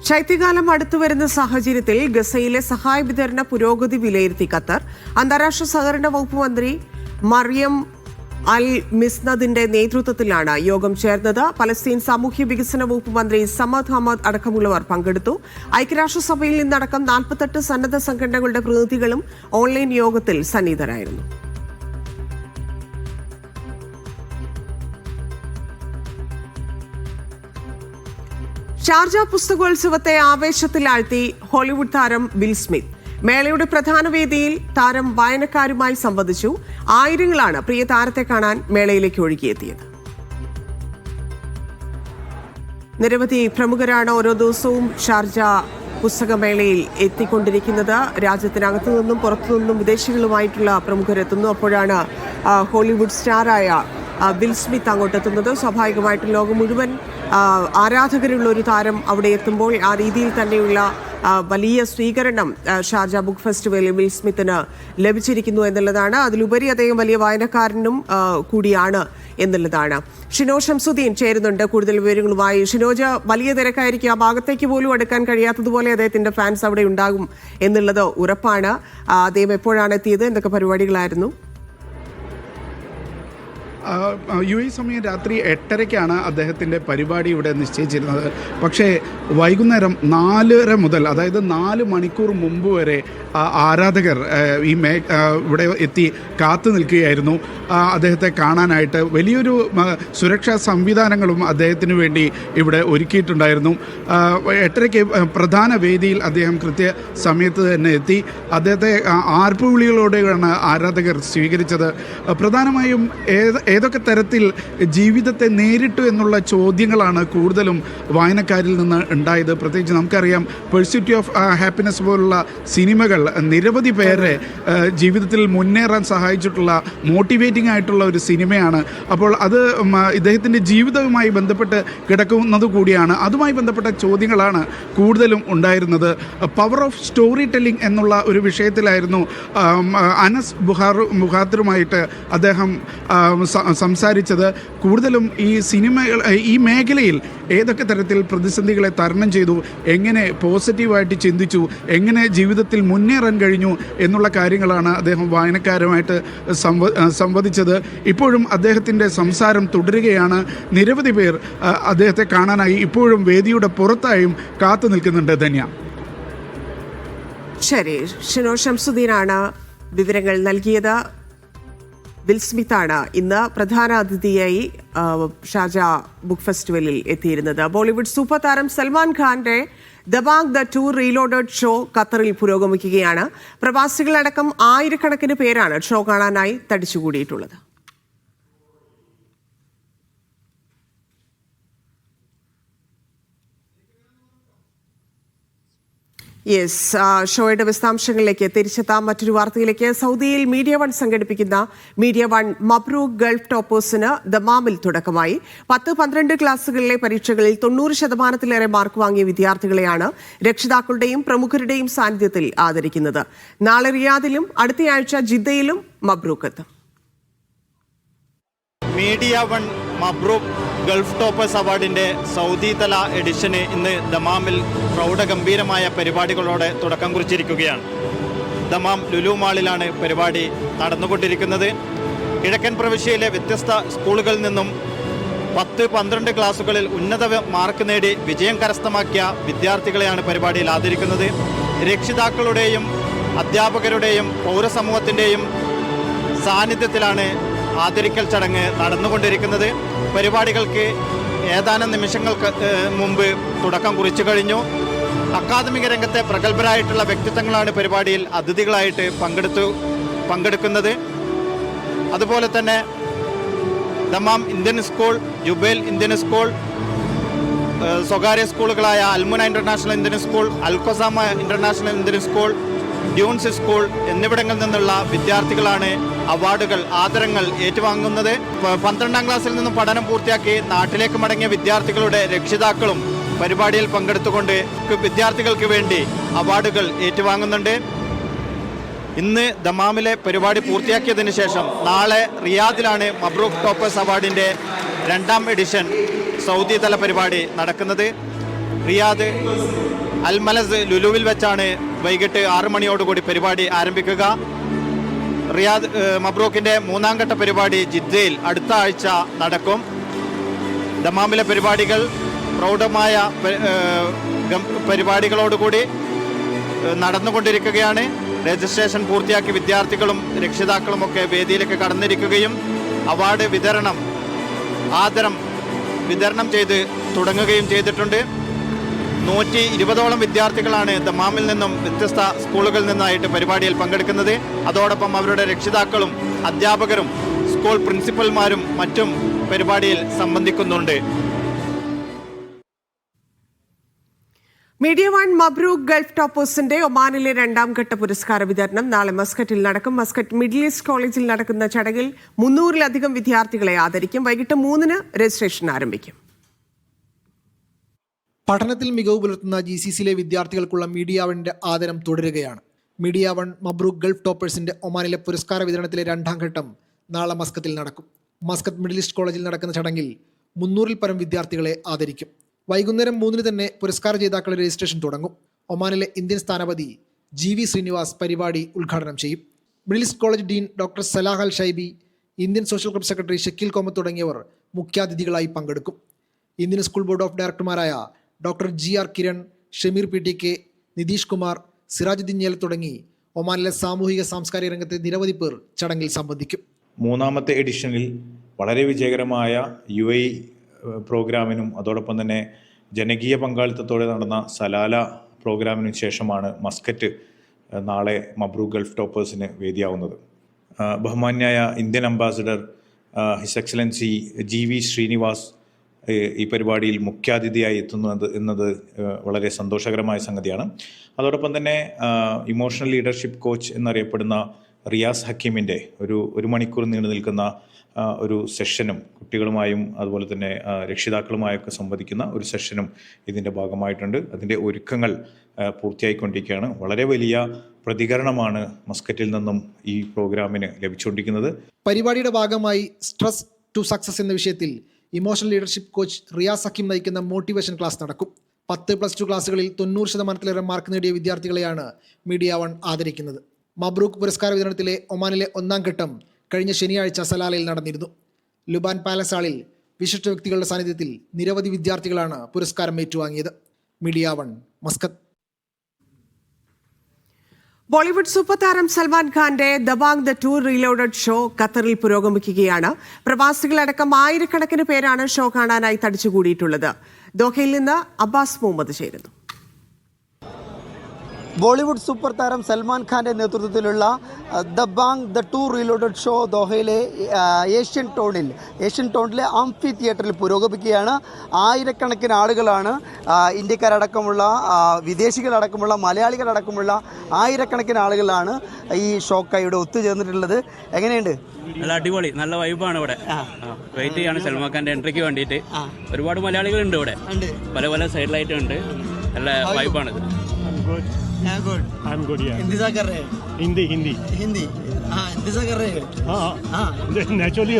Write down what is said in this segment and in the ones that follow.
ശൈത്യകാലം അടുത്തുവരുന്ന സാഹചര്യത്തിൽ ഗസയിലെ സഹായ വിതരണ പുരോഗതി വിലയിരുത്തി ഖത്തർ. അന്താരാഷ്ട്ര സഹകരണ വകുപ്പ് മന്ത്രി മറിയം അൽ മിസ്നദിന്റെ നേതൃത്വത്തിലാണ് യോഗം ചേർന്നത്. പലസ്തീൻ സാമൂഹ്യ വികസന വകുപ്പ് മന്ത്രി സമദ് അഹമ്മദ് അടക്കമുള്ളവർ പങ്കെടുത്തു. ഐക്യരാഷ്ട്രസഭയിൽ നിന്നടക്കം 48 സന്നദ്ധ സംഘടനകളുടെ പ്രതിനിധികളും ഓൺലൈൻ യോഗത്തിൽ സന്നിഹിതരായിരുന്നു. ഷാർജ പുസ്തകോത്സവത്തെ ആവേശത്തിലാഴ്ത്തി ഹോളിവുഡ് താരം വിൽ സ്മിത്ത്. മേളയുടെ പ്രധാന വേദിയിൽ താരം വായനക്കാരുമായി സംവദിച്ചു. ആയിരങ്ങളാണ് പ്രിയ താരത്തെ കാണാൻ മേളയിലേക്ക് ഒഴുകിയെത്തിയത്. നിരവധി പ്രമുഖരാണ് ഓരോ ദിവസവും ഷാർജ പുസ്തകമേളയിൽ എത്തിക്കൊണ്ടിരിക്കുന്നത്. രാജ്യത്തിനകത്തു നിന്നും പുറത്തുനിന്നും വിദേശികളുമായിട്ടുള്ള പ്രമുഖരെത്തുന്നു. അപ്പോഴാണ് ഹോളിവുഡ് സ്റ്റാറായ വിൽ സ്മിത്ത് അങ്ങോട്ടെത്തുന്നത്. സ്വാഭാവികമായിട്ടും ലോകം മുഴുവൻ ആരാധകരുള്ള ഒരു താരം അവിടെ എത്തുമ്പോൾ ആ രീതിയിൽ തന്നെയുള്ള വലിയ സ്വീകരണം ഷാർജ ബുക്ക് ഫെസ്റ്റിവലിൽ വിൽ സ്മിത്തിന് ലഭിച്ചിരിക്കുന്നു എന്നുള്ളതാണ്. അതിലുപരി അദ്ദേഹം വലിയ വായനക്കാരനും കൂടിയാണ് എന്നുള്ളതാണ്. ഷിനോജ് ഷംസുദ്ദീൻ ചേരുന്നുണ്ട് കൂടുതൽ വിവരങ്ങളുമായി. ഷിനോജ്, വലിയ തിരക്കായിരിക്കും, ആ ഭാഗത്തേക്ക് പോലും അടുക്കാൻ കഴിയാത്തതുപോലെ അദ്ദേഹത്തിന്റെ ഫാൻസ് അവിടെ ഉണ്ടാകും എന്നുള്ളത് ഉറപ്പാണ്. അദ്ദേഹം എപ്പോഴാണ് എത്തിയത്? എന്തൊക്കെ പരിപാടികളായിരുന്നു? UAE സമയം രാത്രി 8:30-ക്കാണ് അദ്ദേഹത്തിൻ്റെ പരിപാടി ഇവിടെ നിശ്ചയിച്ചിരുന്നത്. പക്ഷേ വൈകുന്നേരം 4:30 മുതൽ, അതായത് 4 മണിക്കൂർ മുമ്പ് വരെ ആരാധകർ ഇവിടെ എത്തി കാത്തു നിൽക്കുകയായിരുന്നു അദ്ദേഹത്തെ കാണാനായിട്ട്. വലിയൊരു സുരക്ഷാ സംവിധാനങ്ങളും അദ്ദേഹത്തിന് വേണ്ടി ഇവിടെ ഒരുക്കിയിട്ടുണ്ടായിരുന്നു. 8:30-ക്ക് പ്രധാന വേദിയിൽ അദ്ദേഹം കൃത്യസമയത്ത് തന്നെ എത്തി. അദ്ദേഹത്തെ ആർപ്പുവിളികളോടെയാണ് ആരാധകർ സ്വീകരിച്ചത്. പ്രധാനമായും ഏതൊക്കെ തരത്തിൽ ജീവിതത്തെ നേരിട്ടു എന്നുള്ള ചോദ്യങ്ങളാണ് കൂടുതലും വായനക്കാരിൽ നിന്ന് ഉണ്ടായത്. പ്രത്യേകിച്ച് നമുക്കറിയാം, പെർസ്യൂട്ട് ഓഫ് ഹാപ്പിനെസ് പോലുള്ള സിനിമകൾ നിരവധി പേരെ ജീവിതത്തിൽ മുന്നേറാൻ സഹായിച്ചിട്ടുള്ള മോട്ടിവേറ്റിംഗ് ആയിട്ടുള്ള ഒരു സിനിമയാണ്. അപ്പോൾ അത് ഇദ്ദേഹത്തിൻ്റെ ജീവിതവുമായി ബന്ധപ്പെട്ട് കിടക്കുന്നത് കൂടിയാണ്. അതുമായി ബന്ധപ്പെട്ട ചോദ്യങ്ങളാണ് കൂടുതലും ഉണ്ടായിരുന്നത്. പവർ ഓഫ് സ്റ്റോറി ടെല്ലിംഗ് എന്നുള്ള ഒരു വിഷയത്തിലായിരുന്നു അനസ് ബുഹാത്തറുമായിട്ട് അദ്ദേഹം സംസാരിച്ചത്. കൂടുതലും ഈ മേഖലയിൽ ഏതൊക്കെ തരത്തിൽ പ്രതിസന്ധികളെ തരണം ചെയ്തു, എങ്ങനെ പോസിറ്റീവായിട്ട് ചിന്തിച്ചു, എങ്ങനെ ജീവിതത്തിൽ മുന്നേറാൻ കഴിഞ്ഞു എന്നുള്ള കാര്യങ്ങളാണ് അദ്ദേഹം വായനക്കാരുമായിട്ട് സംവദിച്ചത്. ഇപ്പോഴും അദ്ദേഹത്തിൻ്റെ സംസാരം തുടരുകയാണ്. നിരവധി പേർ അദ്ദേഹത്തെ കാണാനായി ഇപ്പോഴും വേദിയുടെ പുറത്തായും കാത്തു നിൽക്കുന്നുണ്ട്. ധന്യ. ശരി, ഷിനോജ് ഷംസുദ്ദീനാണ് വിവരങ്ങൾ നൽകിയത്. വിൽ സ്മിത്താണ് ഇന്ന് പ്രധാന അതിഥിയായി ഷാർജ ബുക്ക് ഫെസ്റ്റിവലിൽ എത്തിയിരുന്നത്. ബോളിവുഡ് സൂപ്പർ താരം സൽമാൻ ഖാന്റെ Dabangg the tour reloaded show ഖത്തറിൽ പുരോഗമിക്കുകയാണ്. പ്രവാസികളടക്കം ആയിരക്കണക്കിന് പേരാണ് ഷോ കാണാനായി തടിച്ചുകൂടിയിട്ടുള്ളത്. ഷോയുടെ വിശദാംശങ്ങളിലേക്ക് തിരിച്ചെത്താം. മറ്റൊരു വാർത്തയിലേക്ക്. സൗദിയിൽ മീഡിയ വൺ സംഘടിപ്പിക്കുന്ന മീഡിയ വൺ മബ്രൂക്ക് ഗൾഫ് ടോപ്പേഴ്സിന് ദമാമിൽ തുടക്കമായി. 10-12 ക്ലാസുകളിലെ പരീക്ഷകളിൽ 90% മാർക്ക് വാങ്ങിയ വിദ്യാർത്ഥികളെയാണ് രക്ഷിതാക്കളുടെയും പ്രമുഖരുടെയും സാന്നിധ്യത്തിൽ ആദരിക്കുന്നത്. നാളെ റിയാദിലും അടുത്തയാഴ്ച ജിദ്ദയിലും മബ്രൂക്ക് എത്തും. Media one മബ്രൂക്ക് Gulf toppers അവാർഡിൻ്റെ Saudi തല എഡിഷന് ഇന്ന് ദമാമിൽ പ്രൗഢഗംഭീരമായ പരിപാടികളോടെ തുടക്കം കുറിച്ചിരിക്കുകയാണ്. ദമാം ലുലു മാളിലാണ് പരിപാടി നടന്നുകൊണ്ടിരിക്കുന്നത്. കിഴക്കൻ പ്രവിശ്യയിലെ വ്യത്യസ്ത സ്കൂളുകളിൽ നിന്നും 10-12 ക്ലാസുകളിൽ ഉന്നത മാർക്ക് നേടി വിജയം കരസ്ഥമാക്കിയ വിദ്യാർത്ഥികളെയാണ് പരിപാടിയിൽ ആദരിക്കുന്നത്. രക്ഷിതാക്കളുടെയും അധ്യാപകരുടെയും പൗരസമൂഹത്തിൻ്റെയും സാന്നിധ്യത്തിലാണ് ആദരിക്കൽ ചടങ്ങ് നടന്നുകൊണ്ടിരിക്കുന്നത്. പരിപാടികൾക്ക് ഏതാനും നിമിഷങ്ങൾക്ക് മുമ്പ് തുടക്കം കുറിച്ചു കഴിഞ്ഞു. അക്കാദമിക രംഗത്തെ പ്രഗത്ഭരായിട്ടുള്ള വ്യക്തിത്വങ്ങളാണ് പരിപാടിയിൽ അതിഥികളായിട്ട് പങ്കെടുക്കുന്നത്. അതുപോലെ തന്നെ Dammam Indian school, Jubail Indian school, സ്വകാര്യ സ്കൂളുകളായ Al Muna international Indian school, Al Khozama international Indian school, Dunes school എന്നിവിടങ്ങളിൽ നിന്നുള്ള വിദ്യാർത്ഥികളാണ് അവാർഡുകൾ, ആദരങ്ങൾ ഏറ്റുവാങ്ങുന്നത്. 12ാം ക്ലാസ്സിൽ നിന്നും പഠനം പൂർത്തിയാക്കി നാട്ടിലേക്ക് മടങ്ങിയ വിദ്യാർത്ഥികളുടെ രക്ഷിതാക്കളും പരിപാടിയിൽ പങ്കെടുത്തുകൊണ്ട് വിദ്യാർത്ഥികൾക്ക് വേണ്ടി അവാർഡുകൾ ഏറ്റുവാങ്ങുന്നുണ്ട്. ഇന്ന് ദമാമിലെ പരിപാടി പൂർത്തിയാക്കിയതിന് ശേഷം നാളെ റിയാദിലാണ് മബ്രൂക്ക് ടോപ്പേഴ്സ് അവാർഡിൻ്റെ 2ാം എഡിഷൻ സൗദി തല പരിപാടി നടക്കുന്നത്. റിയാദ് അൽമലസ് ലുലുവിൽ വെച്ചാണ് വൈകിട്ട് 6 മണിയോടുകൂടി പരിപാടി ആരംഭിക്കുക. റിയാദ് മബ്രൂക്കിൻ്റെ 3ാം ഘട്ട പരിപാടി ജിദ്ദയിൽ അടുത്ത ആഴ്ച നടക്കും. ദമാമിലെ പരിപാടികൾ പ്രൗഢമായ പരിപാടികളോടുകൂടി നടന്നുകൊണ്ടിരിക്കുകയാണ്. രജിസ്ട്രേഷൻ പൂർത്തിയാക്കി വിദ്യാർത്ഥികളും രക്ഷിതാക്കളുമൊക്കെ വേദിയിലേക്ക് കടന്നിരിക്കുകയും അവാർഡ് ആദരം വിതരണം ചെയ്ത് തുടങ്ങുകയും ചെയ്തിട്ടുണ്ട്. 120ഓളം വിദ്യാർത്ഥികളാണ് ദമാമിൽ നിന്നും വ്യത്യസ്ത സ്കൂളുകളിൽ നിന്നായിട്ട് പരിപാടിയിൽ പങ്കെടുക്കുന്നത്. അതോടൊപ്പം അവരുടെ രക്ഷിതാക്കളും അധ്യാപകരും സ്കൂൾ പ്രിൻസിപ്പൽമാരും മറ്റും പരിപാടിയിൽ സംബന്ധിക്കുന്നുണ്ട്. മീഡിയ വൺ മബ്രൂക്ക് ഗൾഫ് ടോപ്പേഴ്സിന്റെ ഒമാനിലെ 2ാം ഘട്ട പുരസ്കാര വിതരണം നാളെ മസ്കറ്റിൽ നടക്കും. മസ്കറ്റ് മിഡിൽ ഈസ്റ്റ് കോളേജിൽ നടക്കുന്ന ചടങ്ങിൽ 300-ലധികം വിദ്യാർത്ഥികളെ ആദരിക്കും. വൈകിട്ട് 3-ന് രജിസ്ട്രേഷൻ ആരംഭിക്കും. പഠനത്തിൽ മികവ് പുലർത്തുന്ന GCCയിലെ വിദ്യാർത്ഥികൾക്കുള്ള മീഡിയ വണ്ണിന്റെ ആദരം തുടരുകയാണ്. മീഡിയ വൺ മബ്രൂക്ക് ഗൾഫ് ടോപ്പേഴ്സിന്റെ ഒമാനിലെ പുരസ്കാര വിതരണത്തിലെ 2ാം ഘട്ടം നാളെ മസ്കത്തിൽ നടക്കും. മസ്കത്ത് മിഡിൽ ഈസ്റ്റ് കോളേജിൽ നടക്കുന്ന ചടങ്ങിൽ 300-ൽ പരം വിദ്യാർത്ഥികളെ ആദരിക്കും. വൈകുന്നേരം 3-ന് തന്നെ പുരസ്കാര ജേതാക്കളുടെ രജിസ്ട്രേഷൻ തുടങ്ങും. ഒമാനിലെ ഇന്ത്യൻ സ്ഥാനപതി GV ശ്രീനിവാസ് പരിപാടി ഉദ്ഘാടനം ചെയ്യും. Middle east college dean doctor Salah Al Shaibi, Indian social club secretary Shakeel Komath തുടങ്ങിയവർ മുഖ്യാതിഥികളായി പങ്കെടുക്കും. ഇന്ത്യൻ സ്കൂൾ ബോർഡ് ഓഫ് ഡയറക്ടർമാരായ doctor GR Kiran, Shameer PTK, Nitish Kumar, Sirajuddin ഞേൽ തുടങ്ങി ഒമാനിലെ സാമൂഹിക സാംസ്കാരിക രംഗത്തെ നിരവധി പേർ ചടങ്ങിൽ സംബന്ധിക്കും. 3ാമത്തെ എഡിഷനിൽ വളരെ വിജയകരമായ UAE പ്രോഗ്രാമിനും അതോടൊപ്പം തന്നെ ജനകീയ പങ്കാളിത്തത്തോടെ നടന്ന സലാല പ്രോഗ്രാമിനും ശേഷമാണ് മസ്കറ്റ് നാളെ മബ്രൂക്ക് ഗൾഫ് ടോപ്പേഴ്സിന് വേദിയാവുന്നത്. ബഹുമാന്യായ Indian ambassador his excellency GV Srinivas ഈ പരിപാടിയിൽ മുഖ്യാതിഥിയായി എന്നത് വളരെ സന്തോഷകരമായ സംഗതിയാണ്. അതോടൊപ്പം തന്നെ ഇമോഷണൽ ലീഡർഷിപ്പ് കോച്ച് എന്നറിയപ്പെടുന്ന റിയാസ് ഹക്കീമിൻ്റെ ഒരു മണിക്കൂർ നീണ്ടു നിൽക്കുന്ന ഒരു സെഷനും കുട്ടികളുമായും അതുപോലെ തന്നെ രക്ഷിതാക്കളുമായൊക്കെ സംവദിക്കുന്ന ഒരു സെഷനും ഇതിൻ്റെ ഭാഗമായിട്ടുണ്ട്. അതിൻ്റെ ഒരുക്കങ്ങൾ പൂർത്തിയായിക്കൊണ്ടിരിക്കുകയാണ്. വളരെ വലിയ പ്രതികരണമാണ് മസ്കറ്റിൽ നിന്നും ഈ പ്രോഗ്രാമിന് ലഭിച്ചുകൊണ്ടിരിക്കുന്നത്. പരിപാടിയുടെ ഭാഗമായി സ്ട്രെസ് ടു സക്സസ് എന്ന വിഷയത്തിൽ emotional leadership coach Riyas Hakeem നയിക്കുന്ന മോട്ടിവേഷൻ ക്ലാസ് നടക്കും. 10+2 ക്ലാസ്സുകളിൽ 90%-ലേറെ മാർക്ക് നേടിയ വിദ്യാർത്ഥികളെയാണ് മീഡിയ വൺ ആദരിക്കുന്നത്. മബ്രൂക്ക് പുരസ്കാര വിതരണത്തിലെ ഒമാനിലെ 1ാം ഘട്ടം കഴിഞ്ഞ ശനിയാഴ്ച സലാലയിൽ നടന്നിരുന്നു. ലുബാൻ പാലസ് ഹാളിൽ വിശിഷ്ട വ്യക്തികളുടെ സാന്നിധ്യത്തിൽ നിരവധി വിദ്യാർത്ഥികളാണ് പുരസ്കാരം ഏറ്റുവാങ്ങിയത്. Media one, Muscat. Bollywood super താരം സൽമാൻ ഖാന്റെ ദബാങ് ദ 2 റീലോഡഡ് ഷോ ഖത്തറിൽ പുരോഗമിക്കുകയാണ്. പ്രവാസികളടക്കം 1000-കണക്കിന് പേരാണ് ഷോ കാണാനായി തടിച്ചുകൂടിയിട്ടുള്ളത്. ദോഹയിൽ നിന്ന് അബ്ബാസ് മുഹമ്മദ് ചേരുന്നു. ബോളിവുഡ് സൂപ്പർ താരം സൽമാൻ ഖാന്റെ നേതൃത്വത്തിലുള്ള Dabangg the 2 reloaded show ദോഹയിലെ Asian ടൗണിലെ ആംഫി തിയേറ്ററിൽ പുരോഗമിക്കുകയാണ്. 1000-കണക്കിന് ആളുകളാണ്, ഇന്ത്യക്കാരടക്കമുള്ള വിദേശികളടക്കമുള്ള മലയാളികളടക്കമുള്ള 1000-കണക്കിന് ആളുകളാണ് ഈ ഷോക്കായി ഇവിടെ ഒത്തുചേർന്നിട്ടുള്ളത്. എങ്ങനെയുണ്ട്? നല്ല അടിപൊളി, നല്ല വൈബാണ് ഇവിടെ. വെയിറ്റ് ചെയ്യാണ് സൽമാൻ ഖാന്റെ എൻട്രിക്ക് വേണ്ടിയിട്ട്. ഒരുപാട് മലയാളികളുണ്ട് ഇവിടെ, പല സൈഡിലായിട്ടുണ്ട്. നല്ല വൈബാണ്. I'm good, yeah. हिंदी सा कर रहे हैं? हिंदी हाँ, हिंदी सा कर रहे हैं? हाँ नेचुरली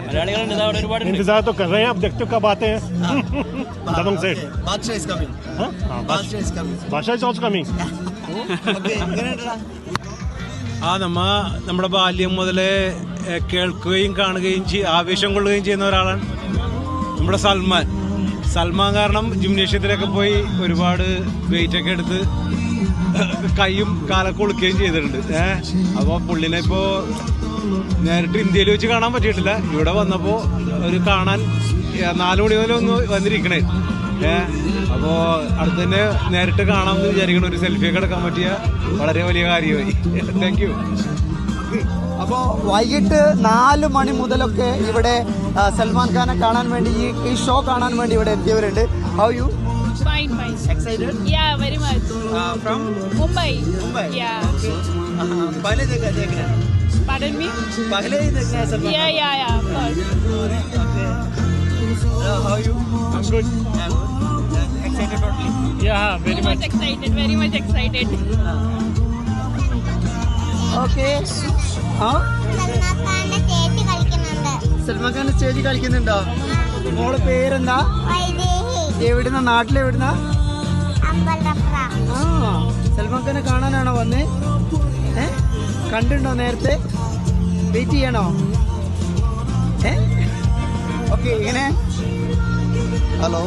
മലയാളികളുണ്ട് അവിടെ ഒരുപാട്. इंतजार तो कर रहे हैं, अब देखते हो कब आते हैं. दबंग सेठ, बादशाह is coming. बादशाह is coming. Basha is also coming. Okay, എങ്ങനെയുണ്ടെടാ? നമ്മുടെ ബാല്യം മുതലേ കേൾക്കുകയും കാണുകയും ആവേശം കൊള്ളുകയും ചെയ്യുന്ന ഒരാളാണ് നമ്മുടെ സൽമാൻ. കാരണം ജിംനേഷ്യത്തിലൊക്കെ പോയി ഒരുപാട് വെയിറ്റൊക്കെ എടുത്ത് കൈയും കാലൊക്കെ ഒളിക്കുകയും ചെയ്തിട്ടുണ്ട്. അപ്പോൾ പുള്ളിനെ ഇപ്പോൾ നേരിട്ട് ഇന്ത്യയിൽ വെച്ച് കാണാൻ പറ്റിയിട്ടില്ല. ഇവിടെ വന്നപ്പോൾ ഒരു കാണാൻ 4 മണി മുതൽ ഒന്ന് വന്നിരിക്കണേ. അപ്പോൾ അടുത്ത് തന്നെ നേരിട്ട് കാണാമെന്ന് വിചാരിക്കണം. ഒരു സെൽഫിയൊക്കെ എടുക്കാൻ പറ്റിയ വളരെ വലിയ കാര്യമായി. Thank you. അപ്പോൾ വൈകിട്ട് 4 മണി മുതലൊക്കെ ഇവിടെ സൽമാൻ ഖാനെ കാണാൻ വേണ്ടി ഈ ഷോ കാണാൻ വേണ്ടി ഇവിടെ എത്തിയവരുണ്ട്. How you? Fine. Excited? Yeah, very much. From? Mumbai. Yeah. Okay. पहले देख रहे हैं? Pardon me? पहले ही देखना है Salman? Yeah, of course. Okay. How you? I'm good. Yeah, good. Excited totally? Yeah, very much excited. Very much excited. Okay. Salman ഖാന്റെ stage കളിക്കുന്നുണ്ടോ? മോളെ പേരെന്താ? എവിടുന്ന നാട്ടിലെവിടുന്ന? ആ സൽമാൻ ഖാനെ കാണാനാണോ വന്നേ? കണ്ടിട്ടുണ്ടോ നേരത്തെ? വെയിറ്റ് ചെയ്യണോ? ഓക്കെ ഇങ്ങനെ. ഹലോ,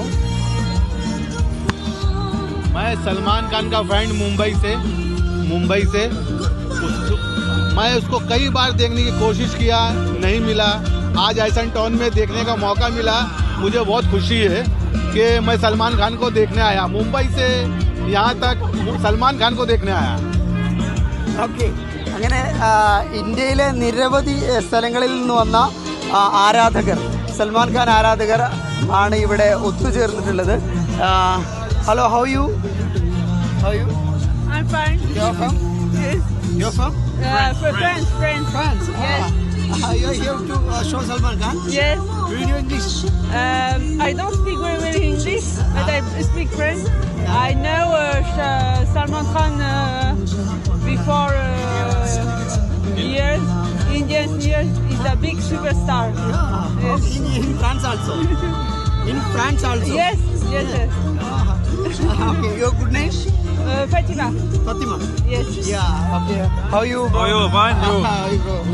मैं सलमान खान का फ्रेंड मुंबई से मैं उसको कई बार देखने की कोशिश किया, नहीं मिला. आज ऐसन टाउन में देखने का मौका मिला. मुझे बहुत खुशी है कि मैं सलमान खान को देखने आया. मुंबई से यहाँ तक सलमान खान को देखने आया. ഓക്കെ. അങ്ങനെ ഇന്ത്യയിലെ നിരവധി സ്ഥലങ്ങളിൽ നിന്ന് വന്ന ആരാധകർ, സൽമാൻ ഖാൻ ആരാധകർ ആണ് ഇവിടെ ഒത്തുചേർന്നിട്ടുള്ളത്. Hello, how you? I'm fine. You're from? Yes. You're from? France. France. Yes. You're here to show Salman Khan? Yes. Do you know English? I don't speak very well English, but I speak French. I know Salman Khan before years. Indian years is a big superstar. Yeah. Yes. In France also? In France also? Yes. Okay, your good name? Fatima. Yes. Yeah, okay. How you? How you? Fine. You?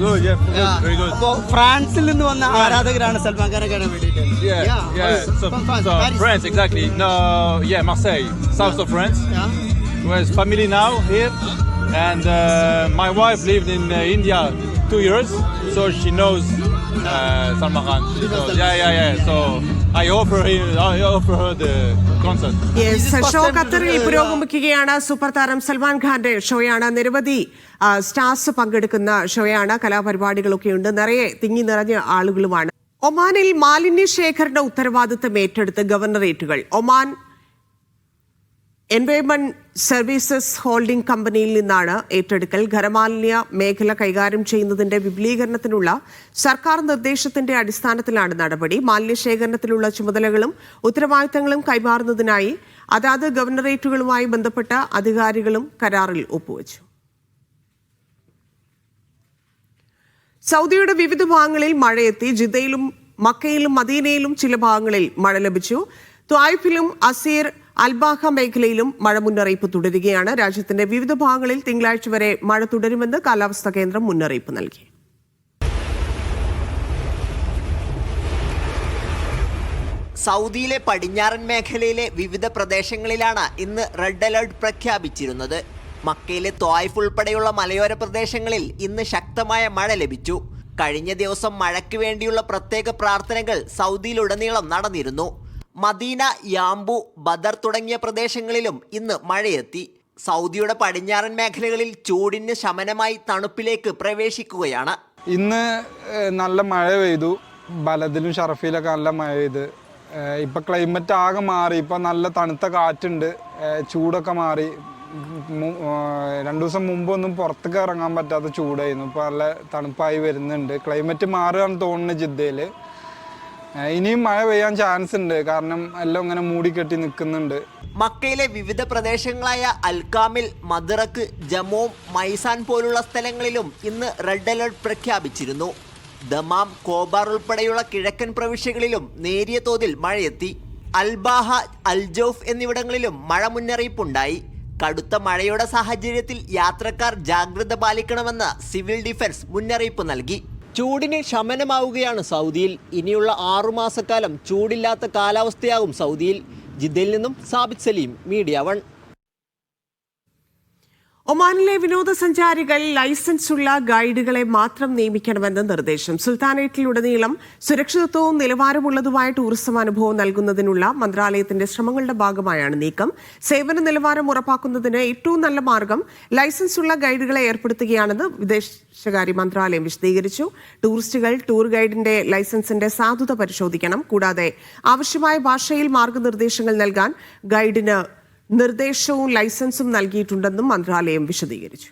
Good. Yeah. Very good. അപ്പോൾ ഫ്രാൻസിൽ നിന്ന് വന്ന ആരാധകരാണ് സൽമാൻ ഖാനെ കാണാൻ വേണ്ടിയിട്ട്. So Paris. France, exactly. No, yeah, Marseille, south of France. Yeah. Where's family now here, and my wife lived in India 2 years, so she knows Salman Khan. She knows. Yeah. So I offer her the concert. Show ഖത്തറിൽ പുരോഗമിക്കുകയാണ്. Super താരം സൽമാൻ ഖാന്റെ ഷോയാണ്. നിരവധി stars പങ്കെടുക്കുന്ന ഷോയാണ്. കലാപരിപാടികളൊക്കെ ഉണ്ട്. നിറയെ തിങ്ങി നിറഞ്ഞ ആളുകളുമാണ്. ഒമാനിൽ മാലിന്യ ശേഖരണ ഉത്തരവാദിത്തം ഏറ്റെടുത്ത് ഗവർണറേറ്റുകൾ. ഒമാൻ എൻവയോൺമെന്റ് സർവീസസ് ഹോൾഡിംഗ് കമ്പനിയിൽ നിന്നാണ് ഏറ്റെടുക്കൽ. ഖരമാലിന്യ മേഖല കൈകാര്യം ചെയ്യുന്നതിന്റെ വിപുലീകരണത്തിനുള്ള സർക്കാർ നിർദ്ദേശത്തിന്റെ അടിസ്ഥാനത്തിലാണ് നടപടി. മാലിന്യ ശേഖരണത്തിലുള്ള ചുമതലകളും ഉത്തരവാദിത്തങ്ങളും കൈമാറുന്നതിനായി അതാത് ഗവർണറേറ്റുകളുമായി ബന്ധപ്പെട്ട അധികാരികളും കരാറിൽ ഒപ്പുവച്ചു. സൗദിയുടെ വിവിധ ഭാഗങ്ങളിൽ മഴയെത്തി. ജിദ്ദയിലും മക്കയിലും മദീനയിലും ചില ഭാഗങ്ങളിൽ മഴ ലഭിച്ചു. ത്വായിഫിലും അസീർ അൽബാഹ മേഖലയിലും മഴ മുന്നറിയിപ്പ് തുടരുകയാണ്. രാജ്യത്തിന്റെ വിവിധ ഭാഗങ്ങളിൽ തിങ്കളാഴ്ച വരെ മഴ തുടരുമെന്ന് കാലാവസ്ഥാ കേന്ദ്രം മുന്നറിയിപ്പ് നൽകി. സൗദിയിലെ പടിഞ്ഞാറൻ മേഖലയിലെ വിവിധ പ്രദേശങ്ങളിലാണ് ഇന്ന് റെഡ് അലർട്ട് പ്രഖ്യാപിച്ചിരുന്നത്. മക്കയിലെ ത്വായിഫ് ഉൾപ്പെടെയുള്ള മലയോര പ്രദേശങ്ങളിൽ ഇന്ന് ശക്തമായ മഴ ലഭിച്ചു. കഴിഞ്ഞ ദിവസം മഴയ്ക്ക് വേണ്ടിയുള്ള പ്രത്യേക പ്രാർത്ഥനകൾ സൗദിയിലുടനീളം നടന്നിരുന്നു. മദീന, യാംബു, ബദർ തുടങ്ങിയ പ്രദേശങ്ങളിലും ഇന്ന് മഴയെത്തി. സൗദിയുടെ പടിഞ്ഞാറൻ മേഖലകളിൽ ചൂടിന് ശമനമായി തണുപ്പിലേക്ക് പ്രവേശിക്കുകയാണ്. ഇന്ന് നല്ല മഴ പെയ്തു. ബലദിലും ഷറഫിലൊക്കെ നല്ല മഴ പെയ്ത്. ഇപ്പം ക്ലൈമറ്റ് ആകെ മാറി. ഇപ്പം നല്ല തണുത്ത കാറ്റുണ്ട്. ചൂടൊക്കെ മാറി. 2 ദിവസം മുമ്പൊന്നും പുറത്തേക്ക് ഇറങ്ങാൻ പറ്റാത്ത ചൂടായിരുന്നു. ഇപ്പോൾ നല്ല തണുപ്പായി വരുന്നുണ്ട്. ക്ലൈമറ്റ് മാറുകയാണ് തോന്നുന്നത് ജിദ്ദയിൽ. ഇനിയും മഴ പെയ്യാൻ ചാൻസ് ഉണ്ട്. കാരണം എല്ലാം ഇങ്ങനെ മൂടിക്കെട്ടി നിൽക്കുന്നുണ്ട്. മക്കയിലെ വിവിധ പ്രദേശങ്ങളായ അൽക്കാമിൽ, മദ്റക്ക്, ജമോം, മൈസാൻ പോലുള്ള സ്ഥലങ്ങളിലും ഇന്ന് റെഡ് അലർട്ട് പ്രഖ്യാപിച്ചിരുന്നു. ദമാം, കോബാർ ഉൾപ്പെടെയുള്ള കിഴക്കൻ പ്രവിശ്യകളിലും നേരിയ തോതിൽ മഴയെത്തി. അൽബാഹ, അൽജൌഫ് എന്നിവിടങ്ങളിലും മഴ മുന്നറിയിപ്പുണ്ടായി. കടുത്ത മഴയുടെ സാഹചര്യത്തിൽ യാത്രക്കാർ ജാഗ്രത പാലിക്കണമെന്ന് സിവിൽ ഡിഫൻസ് മുന്നറിയിപ്പ് നൽകി. ചൂടിന് ശമനമാവുകയാണ് സൗദിയിൽ. ഇനിയുള്ള 6 മാസക്കാലം ചൂടില്ലാത്ത കാലാവസ്ഥയാകും സൗദിയിൽ. ജിദ്ദയിൽ നിന്നും സാബിത് സലീം, മീഡിയ 1. ഒമാനിലെ വിനോദസഞ്ചാരികൾ ലൈസൻസ് ഉള്ള ഗൈഡുകളെ മാത്രം നിയമിക്കണമെന്ന് നിർദ്ദേശം. സുൽത്താനേറ്റിലുടനീളം സുരക്ഷിതത്വവും നിലവാരമുള്ളതുമായ ടൂറിസം അനുഭവം നൽകുന്നതിനുള്ള മന്ത്രാലയത്തിന്റെ ശ്രമങ്ങളുടെ ഭാഗമായാണ് നീക്കം. സേവന നിലവാരം ഉറപ്പാക്കുന്നതിന് ഏറ്റവും നല്ല മാർഗം ലൈസൻസ് ഉള്ള ഗൈഡുകളെ ഏർപ്പെടുത്തുകയാണെന്ന് വിദേശകാര്യ മന്ത്രാലയം വിശദീകരിച്ചു. ടൂറിസ്റ്റുകൾ ടൂർ ഗൈഡിന്റെ ലൈസൻസിന്റെ സാധുത പരിശോധിക്കണം. കൂടാതെ ആവശ്യമായ ഭാഷയിൽ മാർഗനിർദ്ദേശങ്ങൾ നൽകാൻ ഗൈഡിന് നിർദ്ദേശവും ലൈസൻസും നൽകിയിട്ടുണ്ടെന്നും മന്ത്രാലയം വിശദീകരിച്ചു.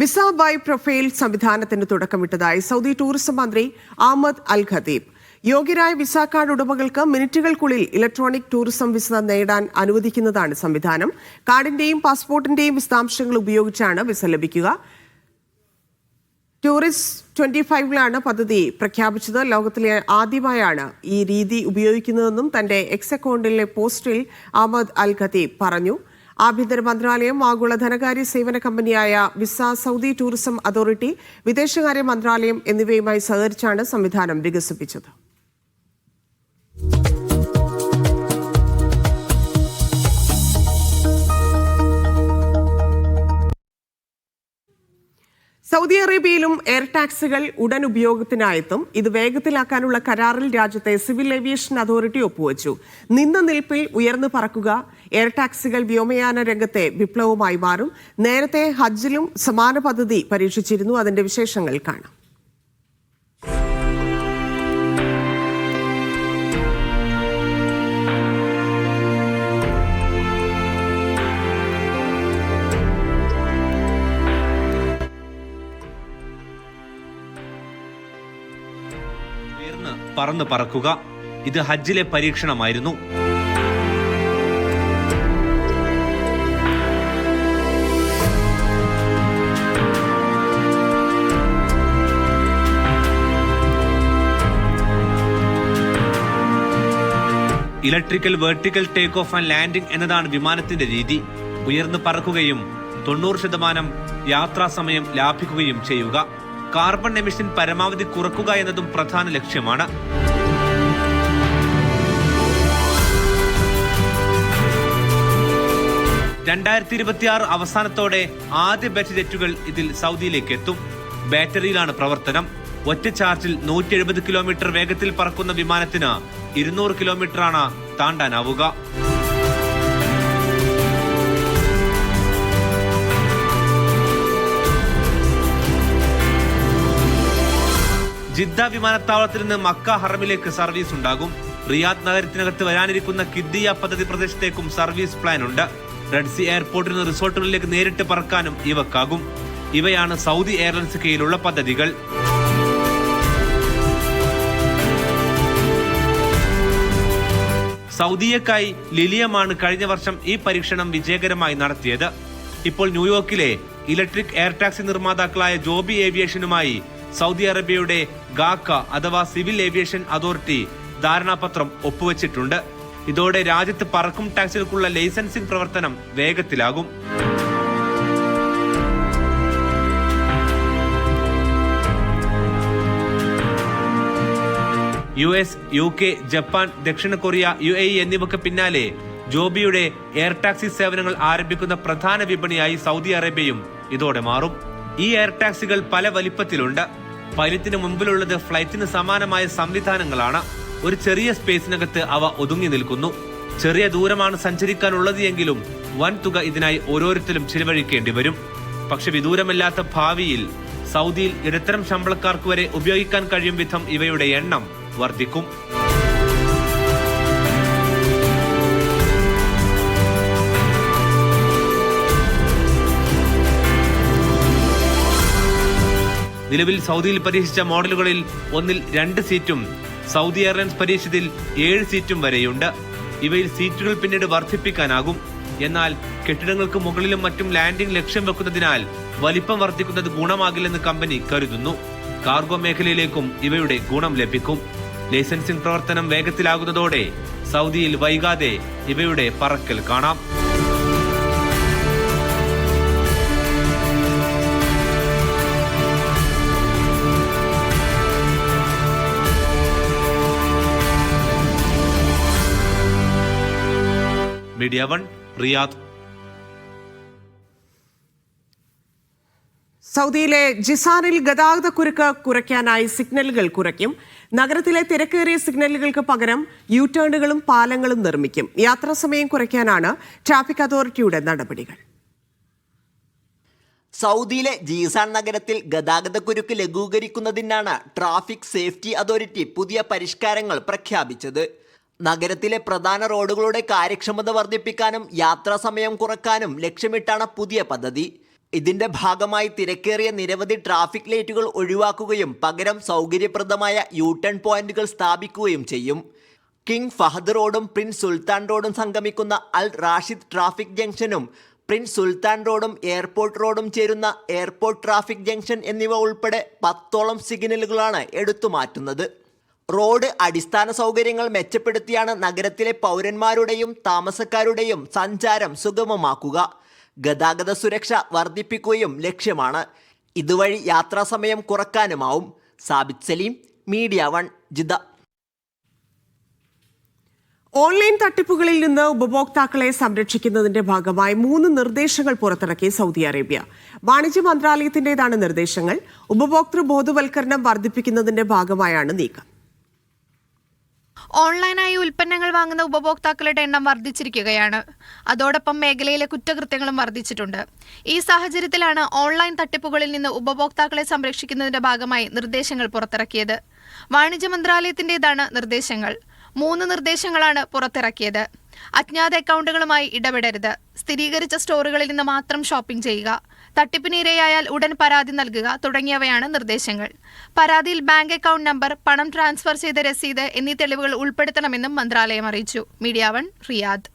വിസ ബൈ പ്രൊഫൈൽ സംവിധാനത്തിന് തുടക്കമിട്ടതായി സൗദി ടൂറിസം മന്ത്രി അഹമ്മദ് അൽ ഖതീബ്. യോഗ്യരായ വിസ കാർഡ് ഉടമകൾക്ക് മിനിറ്റുകൾക്കുള്ളിൽ ഇലക്ട്രോണിക് ടൂറിസം വിസ നേടാൻ അനുവദിക്കുന്നതാണ് സംവിധാനം. കാർഡിന്റെയും പാസ്പോർട്ടിന്റെയും വിശദാംശങ്ങൾ ഉപയോഗിച്ചാണ് വിസ ലഭിക്കുക. ടൂറിസ്റ്റ് 25-ലാണ് പദ്ധതി പ്രഖ്യാപിച്ചത്. ലോകത്തിലെ ആദ്യമായാണ് ഈ രീതി ഉപയോഗിക്കുന്നതെന്നും തന്റെ എക്സ് അക്കൗണ്ടിലെ പോസ്റ്റിൽ അഹമ്മദ് അൽ ഖതീബ് പറഞ്ഞു. ആഭ്യന്തര മന്ത്രാലയം, ആഗോള ധനകാര്യ സേവന കമ്പനിയായ വിസ, സൗദി ടൂറിസം അതോറിറ്റി, വിദേശകാര്യ മന്ത്രാലയം എന്നിവയുമായി സഹകരിച്ചാണ് സംവിധാനം വികസിപ്പിച്ചത്. സൗദി അറേബ്യയിലും എയർ ടാക്സികൾ ഉടൻ ഉപയോഗത്തിനായെത്തും. ഇത് വേഗത്തിലാക്കാനുള്ള കരാറിൽ രാജ്യത്തെ സിവിൽ ഏവിയേഷൻ അതോറിറ്റി ഒപ്പുവച്ചു. നിന്ന നിൽപ്പിൽ ഉയർന്നു പറക്കുക എയർ ടാക്സികൾ വ്യോമയാന രംഗത്തെ വിപ്ലവമായി മാറും. നേരത്തെ ഹജ്ജിലും സമാന പദ്ധതി പരീക്ഷിച്ചിരുന്നു. അതിന്റെ വിശേഷങ്ങൾ കാണാം. പറന്ന് പറക്കുക. ഇത് ഹജ്ജിലെ പരീക്ഷണമായിരുന്നു. Electrical vertical take off and landing എന്നതാണ് വിമാനത്തിന്റെ രീതി. ഉയർന്നു പറക്കുകയും 90% യാത്രാസമയം ലാഭിക്കുകയും ചെയ്യുക. കാർബൺ എമിഷൻ പരമാവധി കുറക്കുക എന്നതും പ്രധാന ലക്ഷ്യമാണ്. (2026) അവസാനത്തോടെ ആദ്യ ബാച്ച് ജെറ്റുകൾ ഇതിൽ സൗദിയിലേക്ക് എത്തും. ബാറ്ററിയിലാണ് പ്രവർത്തനം. ഒറ്റ ചാർജിൽ 170 കിലോമീറ്റർ വേഗത്തിൽ പറക്കുന്ന വിമാനത്തിന് 200 കിലോമീറ്ററാണ് താണ്ടാനാവുക. ജിദ്ദ വിമാനത്താവളത്തിൽ നിന്ന് മക്ക ഹറമിലേക്ക് സർവീസ് ഉണ്ടാകും. റിയാദ് നഗരത്തിനകത്ത് വരാനിരിക്കുന്ന കിദ്ദിയ പദ്ധതി പ്രദേശത്തേക്കും സർവീസ് പ്ലാൻ ഉണ്ട്. റെഡ് സി എയർപോർട്ടിൽ നിന്ന് റിസോർട്ടുകളിലേക്ക് നേരിട്ട് പറക്കാനും ഇവക്കാകും. ഇവയാണ് സൗദി എയർലൈൻസ് കീഴിലുള്ള പദ്ധതികൾ. സൗദിയക്കായി ലിലിയമാണ് കഴിഞ്ഞ വർഷം ഈ പരീക്ഷണം വിജയകരമായി നടത്തിയത്. ഇപ്പോൾ ന്യൂയോർക്കിലെ ഇലക്ട്രിക് എയർ ടാക്സി നിർമ്മാതാക്കളായ ജോബി ഏവിയേഷനുമായി സൗദി അറേബ്യയുടെ ഗാക്ക അഥവാ സിവിൽ ഏവിയേഷൻ അതോറിറ്റി ധാരണാപത്രം ഒപ്പുവെച്ചിട്ടുണ്ട്. ഇതോടെ രാജ്യത്ത് പറക്കും ടാക്സികൾക്കുള്ള ലൈസൻസിംഗ് പ്രവർത്തനം വേഗത്തിലാകും. US, UK, ജപ്പാൻ, ദക്ഷിണ കൊറിയ, UAE എന്നിവയ്ക്ക് പിന്നാലെ ജോബിയുടെ എയർ ടാക്സി സേവനങ്ങൾ ആരംഭിക്കുന്ന പ്രധാന വിപണിയായി സൗദി അറേബ്യയും ഇതോടെ മാറും. ഈ എയർ ടാക്സികൾ പല വലിപ്പത്തിലുണ്ട്. പൈലറ്റിന് മുമ്പിലുള്ളത് ഫ്ലൈറ്റിന് സമാനമായ സംവിധാനങ്ങളാണ്. ഒരു ചെറിയ സ്പേസിനകത്ത് അവ ഒതുങ്ങി നിൽക്കുന്നു. ചെറിയ ദൂരമാണ് സഞ്ചരിക്കാനുള്ളത് എങ്കിലും വൻ തുക ഇതിനായി ഓരോരുത്തരും ചിലവഴിക്കേണ്ടി വരും. പക്ഷെ വിദൂരമല്ലാത്ത ഭാവിയിൽ സൗദിയിൽ ഇടത്തരം ശമ്പളക്കാർക്ക് വരെ ഉപയോഗിക്കാൻ കഴിയും വിധം ഇവയുടെ എണ്ണം വർദ്ധിക്കും. നിലവിൽ സൗദിയിൽ പരീക്ഷിച്ച മോഡലുകളിൽ ഒന്നിൽ 2 സീറ്റും സൗദി എയർലൈൻസ് പരീക്ഷിച്ചതിൽ 7 സീറ്റും വരെയുണ്ട്. ഇവയിൽ സീറ്റുകൾ പിന്നീട് വർദ്ധിപ്പിക്കാനാകും. എന്നാൽ കെട്ടിടങ്ങൾക്ക് മുകളിലും മറ്റും ലാൻഡിംഗ് ലക്ഷ്യം വെക്കുന്നതിനാൽ വലിപ്പം വർദ്ധിക്കുന്നത് ഗുണമാകില്ലെന്ന് കമ്പനി കരുതുന്നു. കാർഗോ മേഖലയിലേക്കും ഇവയുടെ ഗുണം ലഭിക്കും. ലൈസൻസിംഗ് പ്രവർത്തനം വേഗത്തിലാകുന്നതോടെ സൗദിയിൽ വൈകാതെ ഇവയുടെ പറക്കൽ കാണാം. Media 1 Riyadh. സൗദിയിലെ ജിസാനിൽ ഗതാഗതക്കുരുക്ക് കുറയ്ക്കാനായി സിഗ്നലുകൾ കുറയ്ക്കും. നഗരത്തിലെ തിരക്കേറിയ സിഗ്നലുകൾക്ക് പകരം യു ടേണുകളും പാലങ്ങളും നിർമ്മിക്കും. യാത്രാസമയം കുറയ്ക്കാനാണ് ട്രാഫിക് അതോറിറ്റിയുടെ നടപടികൾ. സൗദിയിലെ ജീസാൻ നഗരത്തിൽ ഗതാഗതക്കുരുക്ക് ലഘൂകരിക്കുന്നതിനാണ് ട്രാഫിക് സേഫ്റ്റി അതോറിറ്റി പുതിയ പരിഷ്കാരങ്ങൾ പ്രഖ്യാപിച്ചത്. നഗരത്തിലെ പ്രധാന റോഡുകളുടെ കാര്യക്ഷമത വർദ്ധിപ്പിക്കാനും യാത്രാസമയം കുറയ്ക്കാനും ലക്ഷ്യമിട്ടാണ് പുതിയ പദ്ധതി. ഇതിന്റെ ഭാഗമായി തിരക്കേറിയ നിരവധി ട്രാഫിക് ലൈറ്റുകൾ ഒഴിവാക്കുകയും പകരം സൗകര്യപ്രദമായ യു ടേൺ പോയിന്റുകൾ സ്ഥാപിക്കുകയും ചെയ്യും. കിങ് ഫഹദ് റോഡും പ്രിൻസ് സുൽത്താൻ റോഡും സംഗമിക്കുന്ന അൽ റാഷിദ് ട്രാഫിക് ജംഗ്ഷനും പ്രിൻസ് സുൽത്താൻ റോഡും എയർപോർട്ട് റോഡും ചേരുന്ന എയർപോർട്ട് ട്രാഫിക് ജംഗ്ഷൻ എന്നിവ ഉൾപ്പെടെ 10ഓളം സിഗ്നലുകളാണ് എടുത്തുമാറ്റുന്നത്. റോഡ് അടിസ്ഥാന സൗകര്യങ്ങൾ മെച്ചപ്പെടുത്തിയാണ് നഗരത്തിലെ പൗരന്മാരുടെയും താമസക്കാരുടെയും സഞ്ചാരം സുഗമമാക്കുക. ഗതാഗത സുരക്ഷ വർദ്ധിപ്പിക്കുകയും ലക്ഷ്യമാണ്. ഇതുവഴി യാത്രാസമയം കുറക്കാനുമാവും. Sabith Saleem, media 1, Jeddah. Online തട്ടിപ്പുകളിൽ നിന്ന് ഉപഭോക്താക്കളെ സംരക്ഷിക്കുന്നതിന്റെ ഭാഗമായി 3 നിർദ്ദേശങ്ങൾ പുറത്തിറക്കി സൗദി അറേബ്യ. വാണിജ്യ മന്ത്രാലയത്തിന്റേതാണ് നിർദ്ദേശങ്ങൾ. ഉപഭോക്തൃ ബോധവൽക്കരണം വർദ്ധിപ്പിക്കുന്നതിന്റെ ഭാഗമായാണ് നീക്കം. ഓൺലൈനായി ഉൽപ്പന്നങ്ങൾ വാങ്ങുന്ന ഉപഭോക്താക്കളുടെ എണ്ണം വർദ്ധിച്ചിരിക്കുകയാണ്. അതോടൊപ്പം മേഖലയിലെ കുറ്റകൃത്യങ്ങളും വർദ്ധിച്ചിട്ടുണ്ട്. ഈ സാഹചര്യത്തിലാണ് ഓൺലൈൻ തട്ടിപ്പുകളിൽ നിന്ന് ഉപഭോക്താക്കളെ സംരക്ഷിക്കുന്നതിന്റെ ഭാഗമായി നിർദ്ദേശങ്ങൾ പുറത്തിറക്കിയത്. വാണിജ്യ മന്ത്രാലയത്തിന്റേതാണ് നിർദ്ദേശങ്ങൾ. 3 നിർദ്ദേശങ്ങളാണ് പുറത്തിറക്കിയത്. അജ്ഞാത അക്കൗണ്ടുകളുമായി ഇടപെടരുത്, സ്ഥിരീകരിച്ച സ്റ്റോറുകളിൽ നിന്ന് മാത്രം ഷോപ്പിംഗ് ചെയ്യുക, തട്ടിപ്പിന് ഇരയായാൽ ഉടൻ പരാതി നൽകുക തുടങ്ങിയവയാണ് നിർദ്ദേശങ്ങൾ. പരാതിയിൽ ബാങ്ക് അക്കൗണ്ട് നമ്പർ, പണം ട്രാൻസ്ഫർ ചെയ്ത രസീത് എന്നീ തെളിവുകൾ ഉൾപ്പെടുത്തണമെന്നും മന്ത്രാലയം അറിയിച്ചു. Media 1, Riyadh.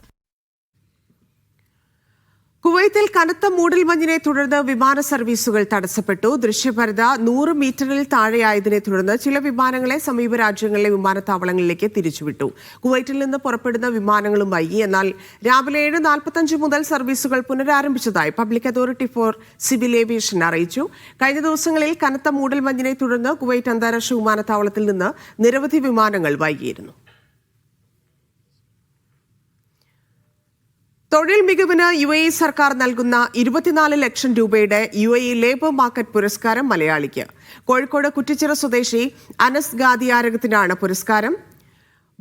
കുവൈത്തിൽ കനത്ത മൂടൽമഞ്ഞിനെ തുടർന്ന് വിമാന സർവീസുകൾ തടസ്സപ്പെട്ടു. ദൃശ്യപരത 100 മീറ്ററിൽ താഴെയായതിനെ തുടർന്ന് ചില വിമാനങ്ങളെ സമീപ രാജ്യങ്ങളിലെ വിമാനത്താവളങ്ങളിലേക്ക് തിരിച്ചുവിട്ടു. കുവൈറ്റിൽ നിന്ന് പുറപ്പെടുന്ന വിമാനങ്ങളും വൈകി. എന്നാൽ രാവിലെ 7:45 മുതൽ സർവീസുകൾ പുനരാരംഭിച്ചതായി public authority for civil aviation അറിയിച്ചു. കഴിഞ്ഞ ദിവസങ്ങളിൽ കനത്ത മൂടൽമഞ്ഞിനെ തുടർന്ന് കുവൈറ്റ് അന്താരാഷ്ട്ര വിമാനത്താവളത്തിൽ നിന്ന് നിരവധി വിമാനങ്ങൾ വൈകിയിരുന്നു. തൊഴിൽ മികവിന് UAE സർക്കാർ നൽകുന്ന 24 ലക്ഷം രൂപയുടെ UAE ലേബർ മാർക്കറ്റ് പുരസ്കാരം മലയാളിക്ക്. കോഴിക്കോട് കുറ്റിച്ചിറ സ്വദേശി അനസ് ഗാദിയാരകത്തിനാണ് പുരസ്കാരം.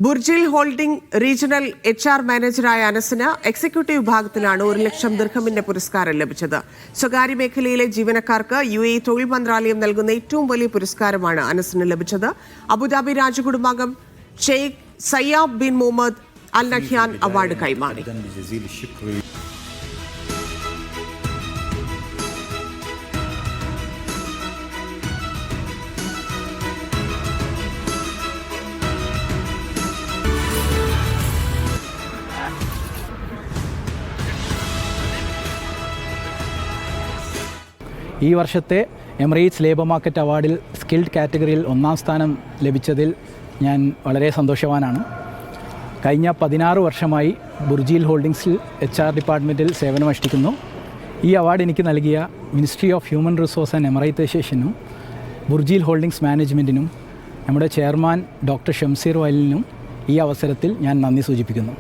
ബുർജിൽ ഹോൾഡിംഗ് റീജിയണൽ HR മാനേജറായ അനസിന് എക്സിക്യൂട്ടീവ് വിഭാഗത്തിലാണ് 1 ലക്ഷം ദിർഹമിന്റെ പുരസ്കാരം ലഭിച്ചത്. സ്വകാര്യ മേഖലയിലെ ജീവനക്കാർക്ക് UAE തൊഴിൽ മന്ത്രാലയം നൽകുന്ന ഏറ്റവും വലിയ പുരസ്കാരമാണ് അനസിന് ലഭിച്ചത്. അബുദാബി രാജകുടുംബാംഗം Sheikh Sayyab bin Mohammed Al Nahyan award കൈമാറി. ഈ വർഷത്തെ എമിറേറ്റ്സ് ലേബർ മാർക്കറ്റ് അവാർഡിൽ സ്കിൽഡ് കാറ്റഗറിയിൽ 1ാം സ്ഥാനം ലഭിച്ചതിൽ ഞാൻ വളരെ സന്തോഷവാനാണ്. കഴിഞ്ഞ 16 വർഷമായി ബുർജിൽ ഹോൾഡിംഗ്സിൽ HR ഡിപ്പാർട്ട്മെൻറ്റിൽ സേവനമനുഷ്ഠിക്കുന്നു. ഈ അവാർഡ് എനിക്ക് നൽകിയ ministry of human resource and എമറൈറ്റൈസേഷനും ബുർജിൽ ഹോൾഡിംഗ്സ് മാനേജ്മെൻറ്റിനും നമ്മുടെ ചെയർമാൻ ഡോക്ടർ ഷംസീർ വയലിനും ഈ അവസരത്തിൽ ഞാൻ നന്ദി സൂചിപ്പിക്കുന്നു.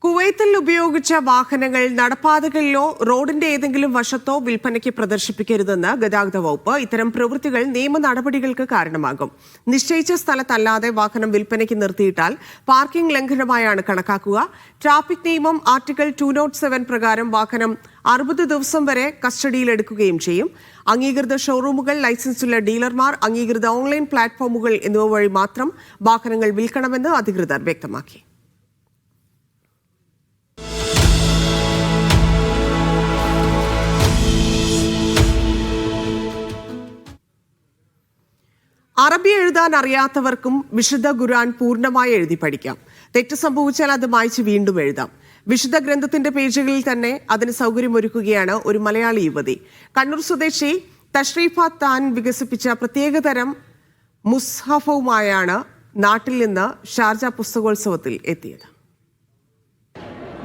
കുവൈത്തിൽ ഉപയോഗിച്ച വാഹനങ്ങൾ നടപ്പാതകളിലോ റോഡിന്റെ ഏതെങ്കിലും വശത്തോ വിൽപ്പനയ്ക്ക് പ്രദർശിപ്പിക്കരുതെന്ന് ഗതാഗത വകുപ്പ്. ഇത്തരം പ്രവൃത്തികൾ നിയമ നടപടികൾക്ക് കാരണമാകും. നിശ്ചയിച്ച സ്ഥലത്തല്ലാതെ വാഹനം വിൽപ്പനയ്ക്ക് നിർത്തിയിട്ടാൽ പാർക്കിംഗ് ലംഘനമായാണ് കണക്കാക്കുക. ട്രാഫിക് നിയമം ആർട്ടിക്കിൾ 207 പ്രകാരം വാഹനം 60 ദിവസം വരെ കസ്റ്റഡിയിലെടുക്കുകയും ചെയ്യും. അംഗീകൃത ഷോറൂമുകൾ, ലൈസൻസുള്ള ഡീലർമാർ, അംഗീകൃത ഓൺലൈൻ പ്ലാറ്റ്ഫോമുകൾ എന്നിവ വഴി മാത്രം വാഹനങ്ങൾ വിൽക്കണമെന്ന് അധികൃതർ വ്യക്തമാക്കി. അറബി എഴുതാൻ അറിയാത്തവർക്കും വിശുദ്ധ ഖുർആൻ പൂർണ്ണമായി എഴുതി പഠിക്കാം. തെറ്റ് സംഭവിച്ചാൽ അത് മായ്ച്ച് വീണ്ടും എഴുതാം. വിശുദ്ധ ഗ്രന്ഥത്തിന്റെ പേജുകളിൽ തന്നെ അതിന് സൗകര്യമൊരുക്കുകയാണ് ഒരു മലയാളി യുവതി. കണ്ണൂർ സ്വദേശി തഷ്രീഫ താൻ വികസിപ്പിച്ച പ്രത്യേകതരം മുസ്ഹഫുമായാണ് നാട്ടിൽ നിന്ന് ഷാർജ പുസ്തകോത്സവത്തിൽ എത്തിയത്.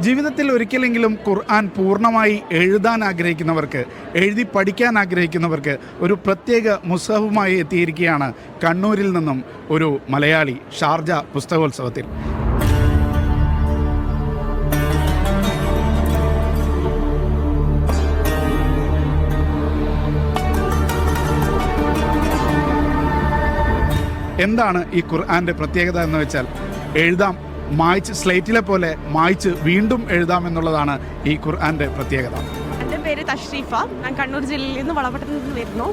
ജീവിതത്തിൽ ഒരിക്കലെങ്കിലും ഖുർആൻ പൂർണ്ണമായി എഴുതാൻ ആഗ്രഹിക്കുന്നവർക്ക്, എഴുതി പഠിക്കാൻ ആഗ്രഹിക്കുന്നവർക്ക് ഒരു പ്രത്യേക മുസ്ഹഫുമായി എത്തിയിരിക്കുകയാണ് കണ്ണൂരിൽ നിന്നും ഒരു മലയാളി ഷാർജ പുസ്തകോത്സവത്തിൽ. എന്താണ് ഈ ഖുർആന്റെ പ്രത്യേകത എന്ന് വെച്ചാൽ, എഴുതാം, മായ്ച്ച് സ്ലേറ്റിലെ പോലെ മായ്ച്ച് വീണ്ടും എഴുതാം എന്നുള്ളതാണ് ഈ ഖുർആന്റെ പ്രത്യേകത. എൻ്റെ പേര് തഷ്രീഫ. ഞാൻ കണ്ണൂർ ജില്ലയിൽ നിന്ന് വളപട്ടണത്തിൽ നിന്ന് വരുന്നു.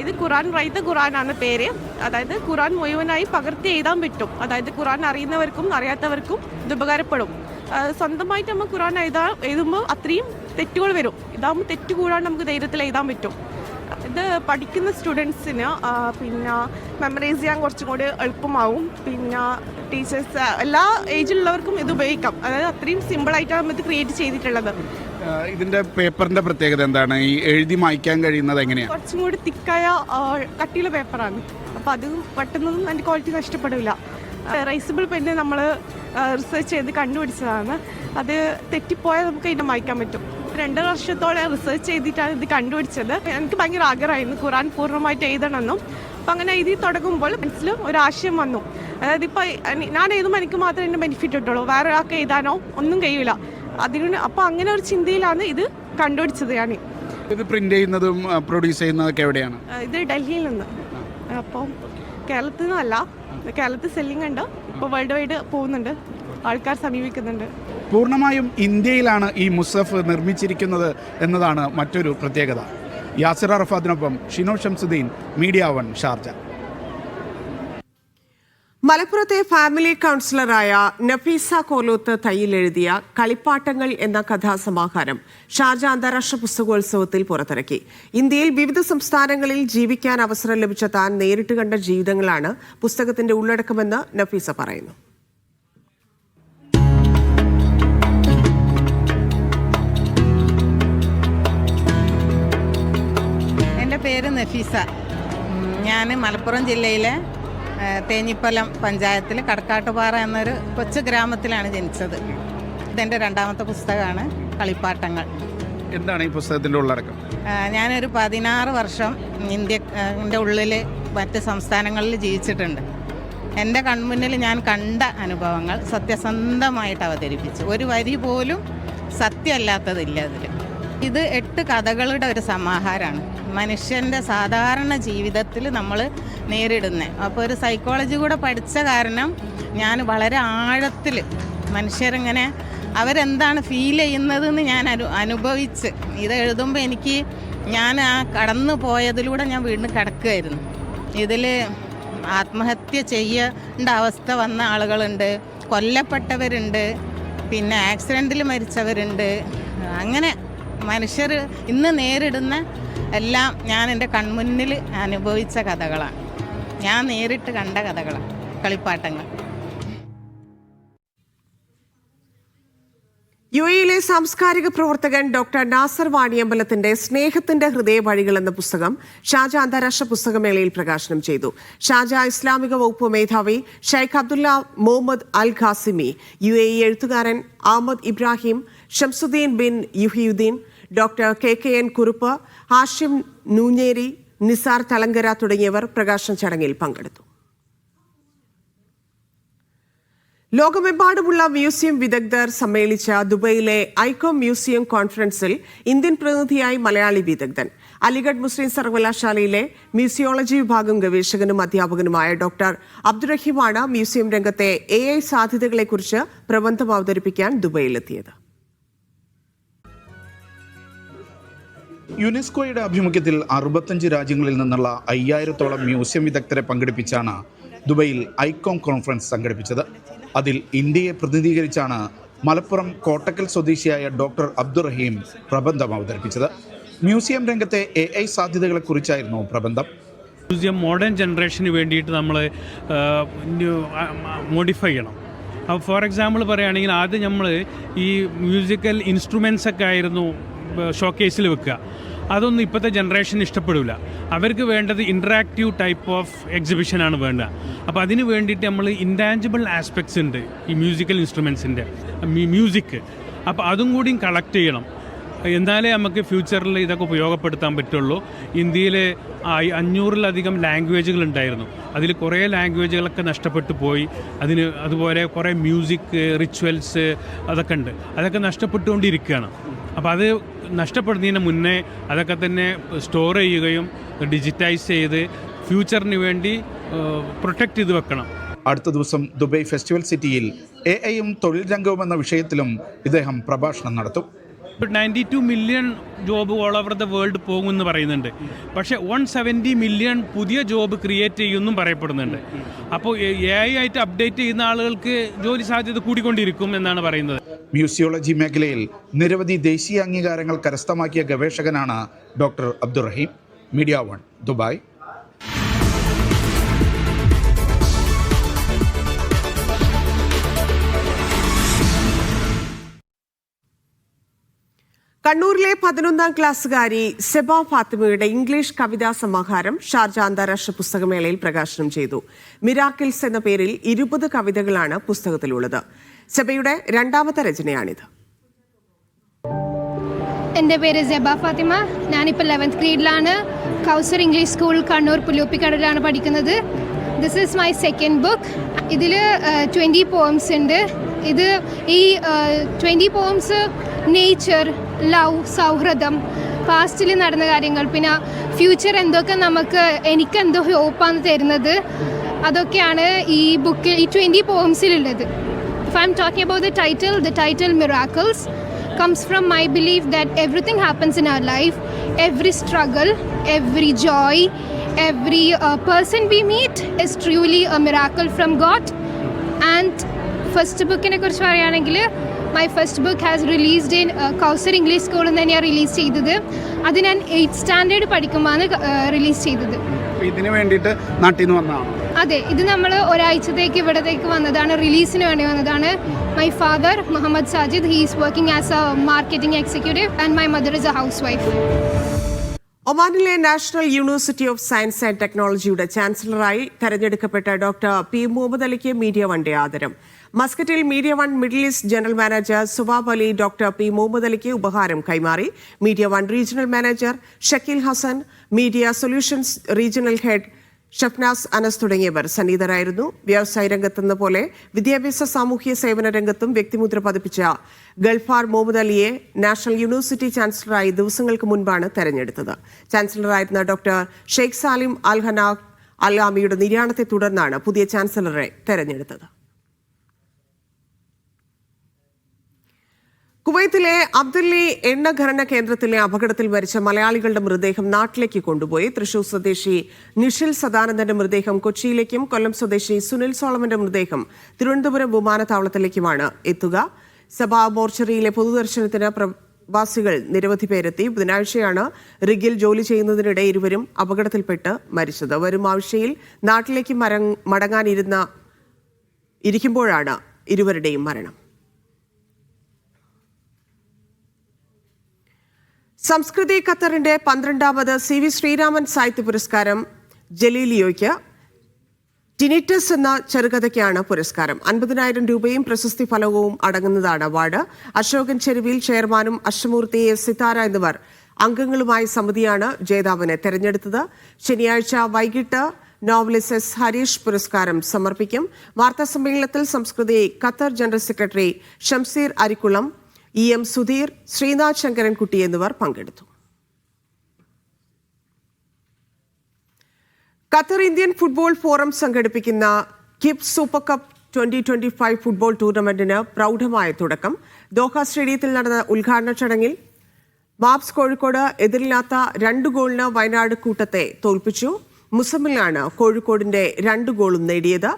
ഇത് ഖുർആൻ റൈത്ത ഖുർആനാണ് പേര്. അതായത് ഖുർആൻ മുഴുവനായി പകർത്തി എഴുതാൻ പറ്റും. അതായത് ഖുർആൻ അറിയുന്നവർക്കും അറിയാത്തവർക്കും ഇത് ഉപകാരപ്പെടും. സ്വന്തമായിട്ട് നമ്മൾ ഖുർആൻ എഴുതുമ്പോൾ അത്രയും തെറ്റുകൾ വരും. ഇതാകുമ്പോൾ തെറ്റ് കൂടാണ്ട് നമുക്ക് ധൈര്യത്തിൽ എഴുതാൻ പറ്റും. ഇത് ഇത് പഠിക്കുന്ന സ്റ്റുഡൻസിന് പിന്നെ മെമ്മറൈസ് ചെയ്യാൻ കുറച്ചും കൂടി എളുപ്പമാവും. പിന്നെ ടീച്ചേഴ്സ് എല്ലാ ഏജിലുള്ളവർക്കും ഇത് ഉപയോഗിക്കാം. അതായത് അത്രയും സിമ്പിളായിട്ടാണ് നമ്മൾ ഇത് ക്രിയേറ്റ് ചെയ്തിട്ടുള്ളത്. ഇതിന്റെ പേപ്പറിന്റെ പ്രത്യേകത എന്താണ്? ഈ എഴുതി മായ്ക്കാൻ കഴിയുന്നത് എങ്ങനെയാണ്? കുറച്ചും കൂടി തിക്കായ കട്ടിയുള്ള പേപ്പറാണ്. അപ്പോൾ അത് പെട്ടെന്നൊന്നും അതിൻ്റെ ക്വാളിറ്റി നഷ്ടപ്പെടില്ല. റൈസബിൾ പെന്ന് നമ്മൾ റിസർച്ച് ചെയ്ത് കണ്ടുപിടിച്ചതാണ്. അത് തെറ്റിപ്പോയാൽ നമുക്ക് ഇതിനെ മായ്ക്കാൻ പറ്റും. 2 വർഷത്തോളം റിസർച്ച് ചെയ്തിട്ടാണ് ഇത് കണ്ടുപിടിച്ചത്. എനിക്ക് ഭയങ്കര ആഗ്രഹമായിരുന്നു ഖുറാൻ പൂർണ്ണമായിട്ട് എഴുതണമെന്നും. അപ്പം അങ്ങനെ എഴുതി തുടങ്ങുമ്പോൾ മനസ്സിൽ ഒരാശയം വന്നു. അതായത് ഇപ്പോൾ ഞാൻ എഴുതുമ്പോൾ എനിക്ക് മാത്രമേ എൻ്റെ ബെനിഫിറ്റ് കിട്ടുള്ളൂ, വേറെ ഒരാൾക്ക് എഴുതാനോ ഒന്നും കഴിയില്ല. അപ്പോൾ അങ്ങനെ ഒരു ചിന്തയിലാണ് ഇത് കണ്ടുപിടിച്ചത്. ഞാൻ ഇത് പ്രിന്റ് ചെയ്യുന്നതും പ്രൊഡ്യൂസ് ചെയ്യുന്നതൊക്കെ എവിടെയാണ്? ഇത് ഡൽഹിയിൽ നിന്ന്. അപ്പോൾ കേരളത്തിൽ നിന്നല്ല, കേരളത്തിൽ സെല്ലിംഗ് ഉണ്ട്. ഇപ്പോൾ വേൾഡ് വൈഡ് പോകുന്നുണ്ട്, ആൾക്കാർ സമീപിക്കുന്നുണ്ട്. പൂർണ്ണമായും ഇന്ത്യയിലാണ് ഈ മുസഫ് നിർമ്മിച്ചിരിക്കുന്നത് എന്നതാണ് മറ്റൊരു പ്രത്യേകത. യാസിർ അറഫാത്തിനൊപ്പം ഷിനോ ഷംസുദ്ദീൻ, മീഡിയ 1 ഷാർജ. മലപ്പുറത്തെ ഫാമിലി കൗൺസിലറായ നഫീസ കോലോത്ത് തയ്യിലെഴുതിയ കളിപ്പാട്ടങ്ങൾ എന്ന കഥാസമാഹാരം ഷാർജ അന്താരാഷ്ട്ര പുസ്തകോത്സവത്തിൽ പുറത്തിറക്കി. ഇന്ത്യയിൽ വിവിധ സംസ്ഥാനങ്ങളിൽ ജീവിക്കാൻ അവസരം ലഭിച്ച താൻ നേരിട്ട് കണ്ട ജീവിതങ്ങളാണ് പുസ്തകത്തിന്റെ ഉള്ളടക്കമെന്ന് നഫീസ പറയുന്നു. എൻ്റെ പേര് നഫീസ. ഞാൻ മലപ്പുറം ജില്ലയിലെ തേഞ്ഞിപ്പലം പഞ്ചായത്തിൽ കടക്കാട്ടുപാറ എന്നൊരു കൊച്ചു ഗ്രാമത്തിലാണ് ജനിച്ചത്. ഇതെൻ്റെ 2ാമത്തെ പുസ്തകമാണ് കളിപ്പാട്ടങ്ങൾ. എന്താണ് ഈ പുസ്തകത്തിൻ്റെ ഉള്ളടക്കം? ഞാനൊരു 16 വർഷം ഇന്ത്യൻ്റെ ഉള്ളിൽ മറ്റ് സംസ്ഥാനങ്ങളിൽ ജീവിച്ചിട്ടുണ്ട്. എൻ്റെ കൺമുന്നിൽ ഞാൻ കണ്ട അനുഭവങ്ങൾ സത്യസന്ധമായിട്ട് അവതരിപ്പിച്ചു. ഒരു വരി പോലും സത്യമല്ലാത്തതില്ല അതിൽ. ഇത് 8 കഥകളുടെ ഒരു സമാഹാരമാണ്. മനുഷ്യൻ്റെ സാധാരണ ജീവിതത്തിൽ നമ്മൾ നേരിടുന്നത്. അപ്പോൾ ഒരു സൈക്കോളജി കൂടെ പഠിച്ച കാരണം ഞാൻ വളരെ ആഴത്തിൽ മനുഷ്യരിങ്ങനെ അവരെന്താണ് ഫീൽ ചെയ്യുന്നതെന്ന് ഞാൻ അനുഭവിച്ച് ഇത് എഴുതുമ്പോൾ ഞാൻ ആ കടന്നു പോയതിലൂടെ ഞാൻ വീണ്ടും കിടക്കുകയായിരുന്നു. ഇതിൽ ആത്മഹത്യ ചെയ്യേണ്ട അവസ്ഥ വന്ന ആളുകളുണ്ട്, കൊല്ലപ്പെട്ടവരുണ്ട്, പിന്നെ ആക്സിഡൻറ്റിൽ മരിച്ചവരുണ്ട്. അങ്ങനെ മനുഷ്യർ ഇന്ന് നേരിടുന്ന എല്ലാം ഞാൻ എൻ്റെ കൺമുന്നിൽ അനുഭവിച്ച കഥകളാണ്. ഞാൻ നേരിട്ട് കണ്ട കഥകളാണ് കളിപ്പാട്ടങ്ങൾ. യുഎയിലെ സാംസ്കാരിക പ്രവർത്തകൻ ഡോക്ടർ നാസർ വാണിയമ്പലത്തിന്റെ സ്നേഹത്തിന്റെ ഹൃദയവഴികൾ എന്ന പുസ്തകം ഷാർജ അന്താരാഷ്ട്ര പുസ്തകമേളയിൽ പ്രകാശനം ചെയ്തു. ഷാർജ ഇസ്ലാമിക വകുപ്പ് മേധാവി Sheikh Abdullah Mohammed Al Qasimi, UAE എഴുത്തുകാരൻ Ahmed Ibrahim, Shamsuddin bin Muhiyuddin, doctor KKN Kurup, Hashim Noonjeri, Nisar Thalangara തുടങ്ങിയവർ പ്രകാശന ചടങ്ങിൽ പങ്കെടുത്തു. ലോകമെമ്പാടുമുള്ള മ്യൂസിയം വിദഗ്ധർ സമ്മേളിച്ച ദുബൈയിലെ ഐക്കോം മ്യൂസിയം കോൺഫറൻസിൽ ഇന്ത്യൻ പ്രതിനിധിയായി മലയാളി വിദഗ്ധൻ, അലിഗഡ് മുസ്ലിം സർവകലാശാലയിലെ മ്യൂസിയോളജി വിഭാഗം ഗവേഷകനും അധ്യാപകനുമായ ഡോക്ടർ അബ്ദുറഹീമാണ് മ്യൂസിയം രംഗത്തെ AI സാധ്യതകളെക്കുറിച്ച് പ്രബന്ധം അവതരിപ്പിക്കാൻ ദുബൈയിലെത്തിയത്. യുനെസ്കോയുടെ ആഭിമുഖ്യത്തിൽ 65 രാജ്യങ്ങളിൽ നിന്നുള്ള 5000-ഓളം മ്യൂസിയം വിദഗ്ധരെ പങ്കെടുപ്പിച്ചാണ് ദുബൈയിൽ ഐക്കോം കോൺഫറൻസ് സംഘടിപ്പിച്ചത്. അതിൽ ഇന്ത്യയെ പ്രതിനിധീകരിച്ചാണ് മലപ്പുറം കോട്ടക്കൽ സ്വദേശിയായ ഡോക്ടർ അബ്ദുറഹീം പ്രബന്ധം അവതരിപ്പിച്ചത്. മ്യൂസിയം രംഗത്തെ AI സാധ്യതകളെക്കുറിച്ചായിരുന്നു പ്രബന്ധം. മ്യൂസിയം മോഡേൺ ജനറേഷന് വേണ്ടിയിട്ട് നമ്മൾ മോഡിഫൈ ചെയ്യണം. അപ്പോൾ ഫോർ എക്സാമ്പിൾ പറയുകയാണെങ്കിൽ ആദ്യം നമ്മൾ ഈ മ്യൂസിക്കൽ ഇൻസ്ട്രുമെൻസ് ഒക്കെ ആയിരുന്നു ഷോക്കേസിൽ വെക്കുക. അതൊന്നും ഇപ്പോഴത്തെ ജനറേഷൻ ഇഷ്ടപ്പെടില്ല. അവർക്ക് വേണ്ടത് ഇൻറ്ററാക്റ്റീവ് ടൈപ്പ് ഓഫ് എക്സിബിഷനാണ് വേണ്ടത്. അപ്പോൾ അതിന് വേണ്ടിയിട്ട് നമ്മൾ ഇൻറ്റാഞ്ചിബിൾ ആസ്പെക്ട്സ് ഉണ്ട് ഈ മ്യൂസിക്കൽ ഇൻസ്ട്രുമെൻസിൻ്റെ മ്യൂസിക്. അപ്പോൾ അതും കൂടിയും കളക്ട് ചെയ്യണം. എന്നാലേ നമുക്ക് ഫ്യൂച്ചറിൽ ഇതൊക്കെ ഉപയോഗപ്പെടുത്താൻ പറ്റുള്ളൂ. ഇന്ത്യയിൽ 500-ലധികം ലാംഗ്വേജുകൾ ഉണ്ടായിരുന്നു. അതിൽ കുറേ ലാംഗ്വേജുകളൊക്കെ നഷ്ടപ്പെട്ടു പോയി. അതുപോലെ കുറേ മ്യൂസിക് റിച്വൽസ് അതൊക്കെ ഉണ്ട്. അതൊക്കെ നഷ്ടപ്പെട്ടുകൊണ്ടിരിക്കുകയാണ്. അപ്പോൾ അത് നഷ്ടപ്പെടുന്നതിന് മുന്നേ അതൊക്കെ തന്നെ സ്റ്റോർ ചെയ്യുകയും ഡിജിറ്റൈസ് ചെയ്ത് ഫ്യൂച്ചറിന് വേണ്ടി പ്രൊട്ടക്റ്റ് ചെയ്ത് വെക്കണം. അടുത്ത ദിവസം ദുബൈ ഫെസ്റ്റിവൽ സിറ്റിയിൽ AI-യും തൊഴിൽ രംഗവും എന്ന വിഷയത്തിലും ഇദ്ദേഹം പ്രഭാഷണം നടത്തും. 92 million job all over the world പോകുമെന്ന് പറയുന്നുണ്ട്. പക്ഷേ 170 മില്യൺ പുതിയ ജോബ് ക്രിയേറ്റ് ചെയ്യുമെന്നും പറയപ്പെടുന്നുണ്ട്. അപ്പോൾ AI ആയിട്ട് അപ്ഡേറ്റ് ചെയ്യുന്ന ആളുകൾക്ക് ജോലി സാധ്യത കൂടിക്കൊണ്ടിരിക്കും എന്നാണ് പറയുന്നത്. മ്യൂസിയോളജി മേഖലയിൽ നിരവധി ദേശീയ അംഗീകാരങ്ങൾ കരസ്ഥമാക്കിയ ഗവേഷകനാണ് doctor Abdurraheem. Media one, Dubai. കണ്ണൂരിലെ 11ാം ക്ലാസ്സുകാരി സെബ ഫാത്തിമയുടെ ഇംഗ്ലീഷ് കവിതാ സമാഹാരം ഷാർജ അന്താരാഷ്ട്ര പുസ്തകമേളയിൽ പ്രകാശനം ചെയ്തു. മിറാക്കിൾസ് എന്ന പേരിൽ 20 കവിതകളാണ് പുസ്തകത്തിലുള്ളത്. സെബയുടെ രണ്ടാമത്തെ രചനയാണിത്. എൻ്റെ പേര് സെബ ഫാത്തിമ. ഞാനിപ്പോൾ 11th ഗ്രേഡിലാണ്. കൗസർ ഇംഗ്ലീഷ് സ്കൂൾ കണ്ണൂർ പുല്ലൂപ്പിക്കടയിലാണ് പഠിക്കുന്നത്. This is my second book. ഇതിൽ 20 പോംസ് ഉണ്ട്. ഈ 20 പോംസ് നേച്ചർ, ലവ്, സൗഹൃദം, പാസ്റ്റിൽ നടന്ന കാര്യങ്ങൾ, പിന്നെ ഫ്യൂച്ചർ എന്തൊക്കെ എനിക്കെന്തോ ഹോപ്പാണ് തരുന്നത്, അതൊക്കെയാണ് ഈ ബുക്കിൽ, ഈ 20 പോംസിലുള്ളത്. If I'm talking about the title Miracles comes from my belief that everything happens in our life, every struggle, every joy, every person we meet is truly a miracle from God. And first bookine kurichu parayanengil, my first book has released in Kausar English School thaneyya release ചെയ്തത്. അത് ഞാൻ 8th standard പഠിക്കുമ്പോഴാണ് release ചെയ്തത്. ഇതിനു വേണ്ടിയിട്ട് നാട്ടിൽ നിന്ന് വന്നതാണ്? അതെ, ഇത് നമ്മൾ ഒരാഴ്ചത്തേക്ക് ഇവിടത്തേക്ക് വന്നതാണ്, റിലീസിന് വേണ്ടി വന്നതാണ്. My father Muhammad Sajid, he is working as a marketing executive and my mother is a housewife. ഒമാനിലെ national university of science and ടെക്നോളജിയുടെ ചാൻസലറായി തെരഞ്ഞെടുക്കപ്പെട്ട ഡോക്ടർ പി മുഹമ്മദ് അലിക്ക് മീഡിയ വൺന്റെ ആദരം. മസ്കറ്റിൽ media one middle east general manager Suvab Ali doctor P Muhammad അലിക്ക് ഉപഹാരം കൈമാറി. Media one regional manager Shakeel Hassan, media solutions regional head Shafnas Anas തുടങ്ങിയവർ സന്നിഹിതരായിരുന്നു. വ്യവസായ രംഗത്തെന്ന പോലെ വിദ്യാഭ്യാസ സാമൂഹ്യ സേവന രംഗത്തും വ്യക്തിമുദ്ര പതിപ്പിച്ച ഗൾഫാർ മുഹമ്മദ് അലിയെ നാഷണൽ യൂണിവേഴ്സിറ്റി ചാൻസലറായി ദിവസങ്ങൾക്ക് മുൻപാണ് തെരഞ്ഞെടുത്തത്. ചാൻസലറായിരുന്ന ഡോക്ടർ ഷെയ്ഖ് സാലിം അൽ ഹനാഖ് അൽ ആമിയുടെ നിര്യാണത്തെ തുടർന്നാണ് പുതിയ ചാൻസലറെ തെരഞ്ഞെടുത്തത്. കുവൈത്തിലെ അബ്ദുല്ലി എണ്ണ ഖനന കേന്ദ്രത്തിലെ അപകടത്തിൽ മരിച്ച മലയാളികളുടെ മൃതദേഹം നാട്ടിലേക്ക് കൊണ്ടുപോയി. തൃശൂർ സ്വദേശി നിഷിൽ സദാനന്ദന്റെ മൃതദേഹം കൊച്ചിയിലേക്കും കൊല്ലം സ്വദേശി സുനിൽ സോളമന്റെ മൃതദേഹം തിരുവനന്തപുരം വിമാനത്താവളത്തിലേക്കുമാണ് എത്തുക. സഭാ മോർച്ചറിയിലെ പൊതുദർശനത്തിന് പ്രവാസികൾ നിരവധി പേരെത്തി. ബുധനാഴ്ചയാണ് റിഗിൽ ജോലി ചെയ്യുന്നതിനിടെ ഇരുവരും അപകടത്തിൽപ്പെട്ട് മരിച്ചത്. വരും ആഴ്ചയിൽ നാട്ടിലേക്ക് ഇരിക്കുമ്പോഴാണ് ഇരുവരുടെയും മരണം. സംസ്കൃതി ഖത്തറിന്റെ 12ാമത് CV ശ്രീരാമൻ സാഹിത്യ പുരസ്കാരം ജലീലിയോയ്ക്ക്. ടിനിറ്റസ് എന്ന ചെറുകഥയ്ക്കാണ് പുരസ്കാരം. 50,000 രൂപയും പ്രശസ്തി ഫലകവും അടങ്ങുന്നതാണ് അവാർഡ്. അശോകൻ ചെരുവിൽ ചെയർമാനും അഷ്ടമൂർത്തി സിതാര എന്നിവർ അംഗങ്ങളുമായ സമിതിയാണ് ജേതാവിനെ തെരഞ്ഞെടുത്തത്. ശനിയാഴ്ച വൈകിട്ട് നോവലിസ്റ്റ് S. ഹരീഷ് പുരസ്കാരം സമർപ്പിക്കും. വാർത്താസമ്മേളനത്തിൽ Samskriti Qatar general secretary Shamseer Arikkulam, EM സുധീർ, ശ്രീനാഥ് ശങ്കരൻകുട്ടി എന്നിവർ പങ്കെടുത്തു. ഖത്തർ ഇന്ത്യൻ ഫുട്ബോൾ ഫോറം സംഘടിപ്പിക്കുന്ന കിപ്സ് സൂപ്പർ കപ്പ് 2025 ഫുട്ബോൾ ടൂർണമെന്റിന് പ്രൗഢമായ തുടക്കം. ദോഹ സ്റ്റേഡിയത്തിൽ നടന്ന ഉദ്ഘാടന ചടങ്ങിൽ മാപ്സ് കോഴിക്കോട് എതിരില്ലാത്ത 2 ഗോളിന് വയനാട് കൂട്ടത്തെ തോൽപ്പിച്ചു. മുസമ്മിലാണ് കോഴിക്കോടിന്റെ 2 ഗോളും നേടിയത്.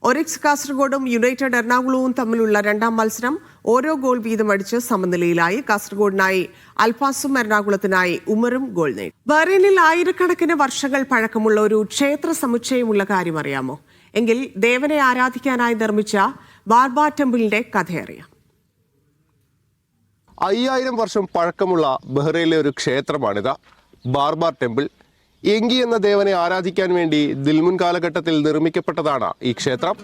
ഒറിക്സ് കാസർഗോഡും യുണൈറ്റഡ് എറണാകുളവും തമ്മിലുള്ള 2ാം മത്സരം ഓരോ ഗോൾ വീതം അടിച്ച് സമനിലയിലായി. കാസർഗോഡിനായി അൽഫാസും എറണാകുളത്തിനായി ഉമറും ഗോൾ നേടി. ബഹ്റൈനിൽ ആയിരക്കണക്കിന് വർഷങ്ങൾ പഴക്കമുള്ള ഒരു ക്ഷേത്ര സമുച്ചയമുള്ള കാര്യം അറിയാമോ? എങ്കിൽ ദേവനെ ആരാധിക്കാനായി നിർമ്മിച്ച ബാർബാർ ടെമ്പിളിന്റെ കഥയറിയാം. 5000 വർഷം പഴക്കമുള്ള ബഹ്റൈനിലെ ഒരു ക്ഷേത്രമാണിത്, ബാർബാർ ടെമ്പിൾ. എങ്കി എന്ന ദേവനെ ആരാധിക്കാൻ വേണ്ടി ദിൽമുൻ കാലഘട്ടത്തിൽ നിർമ്മിക്കപ്പെട്ടതാണ് ഈ ക്ഷേത്രം.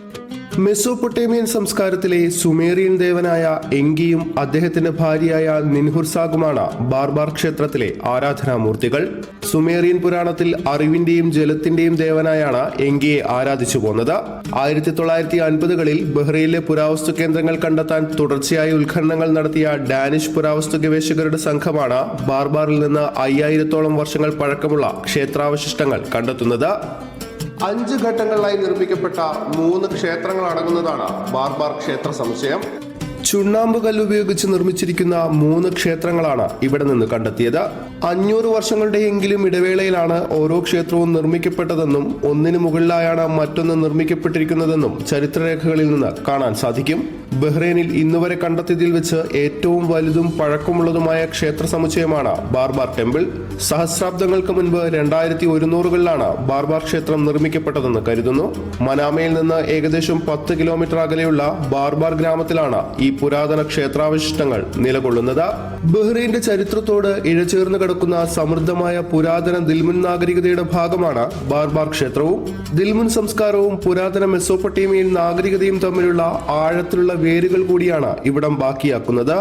മെസോപ്പൊട്ടേമിയൻ സംസ്കാരത്തിലെ സുമേറിയൻ ദേവനായ എങ്കിയും അദ്ദേഹത്തിന്റെ ഭാര്യയായ നിൻഹുർസാഗുമാണ് ബാർബാർ ക്ഷേത്രത്തിലെ ആരാധനാമൂർത്തികൾ. സുമേറിയൻ പുരാണത്തിൽ അറിവിന്റെയും ജലത്തിന്റെയും ദേവനായാണ് എങ്കിയെ ആരാധിച്ചു പോന്നത്. 1950കളിൽ ബഹ്റൈനിലെ പുരാവസ്തു കേന്ദ്രങ്ങൾ കണ്ടെത്താൻ തുടർച്ചയായി ഉത്ഖനനങ്ങൾ നടത്തിയ ഡാനിഷ് പുരാവസ്തു ഗവേഷകരുടെ സംഘമാണ് ബാർബാറിൽ നിന്ന് 5000-ഓളം വർഷങ്ങൾ പഴക്കമുള്ള ക്ഷേത്രാവശിഷ്ടങ്ങൾ കണ്ടെത്തുന്നത്. 5 ഘട്ടങ്ങളിലായി നിർമ്മിക്കപ്പെട്ട 3 ക്ഷേത്രങ്ങൾ അടങ്ങുന്നതാണ് ബാർബാർ ക്ഷേത്ര സമുച്ചയം. ചുണ്ണാമ്പ് കല്ലുപയോഗിച്ച് നിർമ്മിച്ചിരിക്കുന്ന 3 ക്ഷേത്രങ്ങളാണ് ഇവിടെ നിന്ന് കണ്ടെത്തിയത്. 500 വർഷങ്ങളുടെയെങ്കിലും ഇടവേളയിലാണ് ഓരോ ക്ഷേത്രവും നിർമ്മിക്കപ്പെട്ടതെന്നും ഒന്നിനു മുകളിലായാണ് മറ്റൊന്ന് നിർമ്മിക്കപ്പെട്ടിരിക്കുന്നതെന്നും ചരിത്രരേഖകളിൽ നിന്ന് കാണാൻ സാധിക്കും. ബഹ്റൈനിൽ ഇന്നുവരെ കണ്ടെത്തിയതിൽ വെച്ച് ഏറ്റവും വലുതും പഴക്കമുള്ളതുമായ ക്ഷേത്ര സമുച്ചയമാണ് ബാർബാർ ടെമ്പിൾ. സഹസ്രാബ്ദങ്ങൾക്ക് മുൻപ് 2100കളിലാണ് ബാർബാർ ക്ഷേത്രം നിർമ്മിക്കപ്പെട്ടതെന്ന് കരുതുന്നു. മനാമയിൽ നിന്ന് ഏകദേശം 10 കിലോമീറ്റർ അകലെയുള്ള ബാർബാർ ഗ്രാമത്തിലാണ് ഈ പുരാതന ക്ഷേത്രാവശിഷ്ടങ്ങൾ നിലകൊള്ളുന്നത്. ബഹ്റൈന്റെ ചരിത്രത്തോട് ഇഴചേർന്ന് കിടക്കുന്ന സമൃദ്ധമായ പുരാതന ദിൽമുൻ നാഗരികതയുടെ ഭാഗമാണ് ബാർബാർ ക്ഷേത്രവും. ദിൽമുൻ സംസ്കാരവും പുരാതന മെസോപ്പൊട്ടേമിയൻ നാഗരികതയും തമ്മിലുള്ള ആഴത്തിലുള്ള വേരുകൾ കൂടിയാണ് ഇവിടം ബാക്കിയാക്കുന്നത്.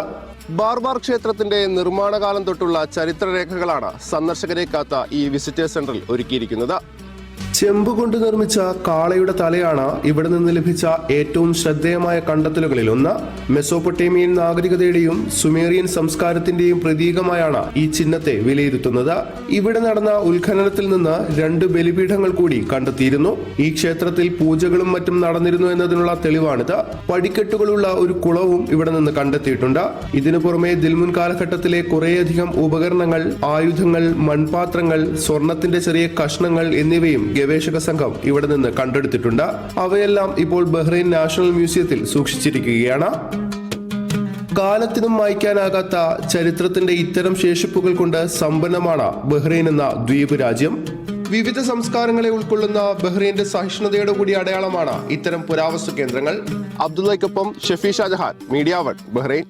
ബാർബാർ ക്ഷേത്രത്തിന്റെ നിർമ്മാണകാലം തൊട്ടുള്ള ചരിത്രരേഖകളാണ് സന്ദർശകരെ കാത്ത ഈ വിസിറ്റേഴ്സ് സെന്ററിൽ ഒരുക്കിയിരിക്കുന്നത്. ചെമ്പുകൊണ്ട് നിർമ്മിച്ച കാളയുടെ തലയാണ് ഇവിടെ നിന്ന് ലഭിച്ച ഏറ്റവും ശ്രദ്ധേയമായ കണ്ടെത്തലുകളിൽ ഒന്ന്. മെസോപ്പൊട്ടേമിയൻ നാഗരികതയുടെയും സുമേറിയൻ സംസ്കാരത്തിന്റെയും പ്രതീകമായാണ് ഈ ചിഹ്നത്തെ വിലയിരുത്തുന്നത്. ഇവിടെ നടന്ന ഉത്ഖനനത്തിൽ നിന്ന് 2 ബലിപീഠങ്ങൾ കൂടി കണ്ടെത്തിയിരുന്നു. ഈ ക്ഷേത്രത്തിൽ പൂജകളും മറ്റും നടന്നിരുന്നു എന്നതിനുള്ള തെളിവാണിത്. പടിക്കെട്ടുകളുള്ള ഒരു കുളവും ഇവിടെ നിന്ന് കണ്ടെത്തിയിട്ടുണ്ട്. ഇതിനു പുറമെ ദിൽമുൻ കാലഘട്ടത്തിലെ കുറേയധികം ഉപകരണങ്ങൾ, ആയുധങ്ങൾ, മൺപാത്രങ്ങൾ, സ്വർണത്തിന്റെ ചെറിയ കഷ്ണങ്ങൾ എന്നിവയും ഗവേഷക സംഘം ഇവിടെ നിന്ന് കണ്ടെടുത്തിട്ടുണ്ട്. അവയെല്ലാം ഇപ്പോൾ ബഹ്റൈൻ നാഷണൽ മ്യൂസിയത്തിൽ സൂക്ഷിച്ചിരിക്കുകയാണ്. കാലത്തിനും മായ്ക്കാനാകാത്ത ചരിത്രത്തിന്റെ ഇത്തരം ശേഷിപ്പുകൾ കൊണ്ട് സമ്പന്നമാണ് ബഹ്റൈൻ എന്ന ദ്വീപ് രാജ്യം. വിവിധ സംസ്കാരങ്ങളെ ഉൾക്കൊള്ളുന്ന ബഹ്റൈന്റെ സഹിഷ്ണുതയുടെ കൂടി അടയാളമാണ് ഇത്തരം പുരാവസ്തു കേന്ദ്രങ്ങൾ. അബ്ദുള്ളയ്ക്കൊപ്പം ഷെഫി ഷാജഹാൻ, മീഡിയ 1, ബഹ്റൈൻ.